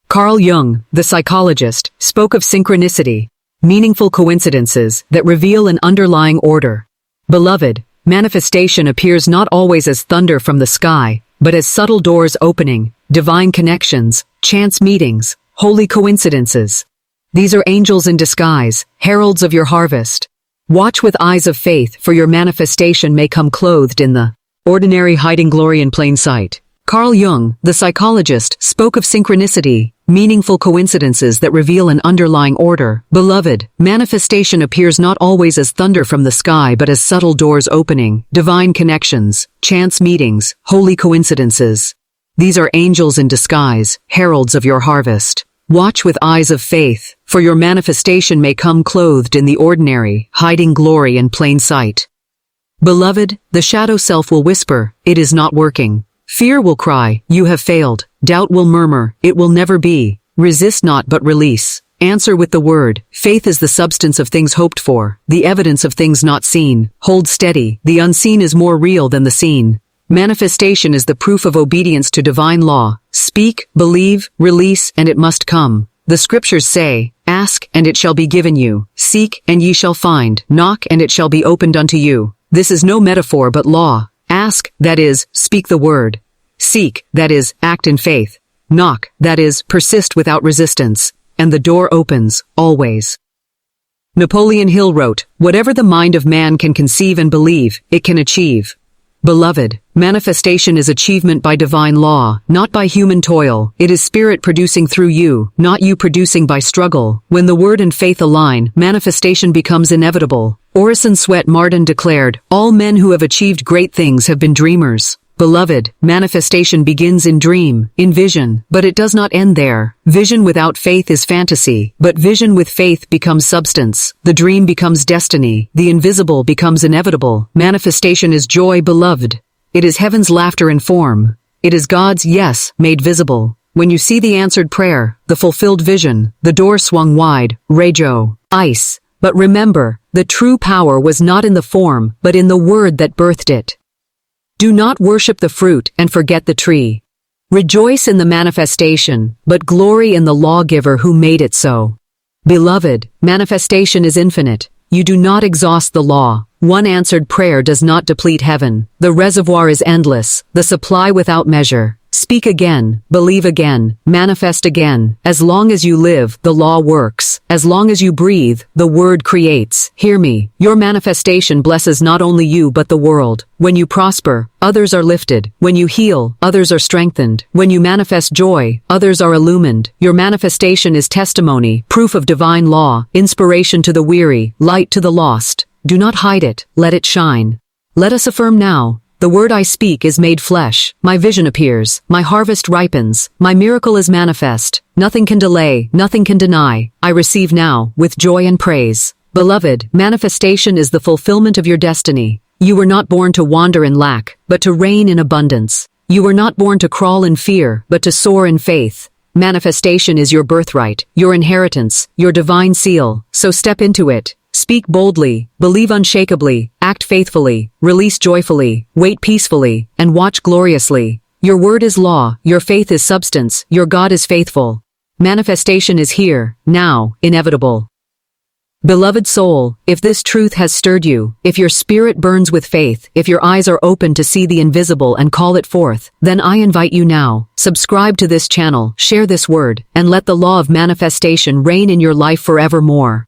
A: Carl Jung, the psychologist, spoke of synchronicity, meaningful coincidences that reveal an underlying order. Beloved, manifestation appears not always as thunder from the sky, but as subtle doors opening, divine connections, chance meetings, holy coincidences. These are angels in disguise, heralds of your harvest. Watch with eyes of faith, for your manifestation may come clothed in the ordinary, hiding glory in plain sight. Carl Jung, the psychologist, spoke of synchronicity, meaningful coincidences that reveal an underlying order. Beloved, manifestation appears not always as thunder from the sky but as subtle doors opening, divine connections, chance meetings, holy coincidences. These are angels in disguise, heralds of your harvest. Watch with eyes of faith, for your manifestation may come clothed in the ordinary, hiding glory in plain sight. Beloved, the shadow self will whisper, it is not working. Fear will cry, you have failed. Doubt will murmur, it will never be. Resist not but release. Answer with the word. Faith is the substance of things hoped for, the evidence of things not seen. Hold steady, the unseen is more real than the seen. Manifestation is the proof of obedience to divine law. Speak, believe, release, and it must come. The scriptures say, ask, and it shall be given you. Seek, and ye shall find. Knock, and it shall be opened unto you. This is no metaphor but law. Ask, that is, speak the word. Seek, that is, act in faith. Knock, that is, persist without resistance. And the door opens, always. Napoleon Hill wrote, whatever the mind of man can conceive and believe, it can achieve. Beloved, manifestation is achievement by divine law, not by human toil. It is spirit producing through you, not you producing by struggle. When the word and faith align, manifestation becomes inevitable. Orison Swett Marden declared, all men who have achieved great things have been dreamers. Beloved, manifestation begins in dream, in vision, but it does not end there. Vision without faith is fantasy, but vision with faith becomes substance. The dream becomes destiny. The invisible becomes inevitable. Manifestation is joy, beloved. It is heaven's laughter in form. It is God's yes made visible. When you see the answered prayer, the fulfilled vision, the door swung wide, Rejo, ice. But remember, the true power was not in the form, but in the word that birthed it. Do not worship the fruit and forget the tree. Rejoice in the manifestation, but glory in the lawgiver who made it so. Beloved, manifestation is infinite. You do not exhaust the law. One answered prayer does not deplete heaven. The reservoir is endless, the supply without measure. Speak again, believe again, manifest again. As long as you live, the law works. As long as you breathe, the word creates. Hear me. Your manifestation blesses not only you but the world. When you prosper, others are lifted. When you heal, others are strengthened. When you manifest joy, others are illumined. Your manifestation is testimony, proof of divine law, inspiration to the weary, light to the lost. Do not hide it, let it shine. Let us affirm now. The word I speak is made flesh. My vision appears. My harvest ripens. My miracle is manifest. Nothing can delay. Nothing can deny. I receive now, with joy and praise. Beloved, manifestation is the fulfillment of your destiny. You were not born to wander in lack, but to reign in abundance. You were not born to crawl in fear, but to soar in faith. Manifestation is your birthright, your inheritance, your divine seal, so step into it. Speak boldly, believe unshakably, act faithfully, release joyfully, wait peacefully, and watch gloriously. Your word is law, your faith is substance, your God is faithful. Manifestation is here, now, inevitable. Beloved soul, if this truth has stirred you, if your spirit burns with faith, if your eyes are open to see the invisible and call it forth, then I invite you now. Subscribe to this channel, share this word, and let the law of manifestation reign in your life forevermore.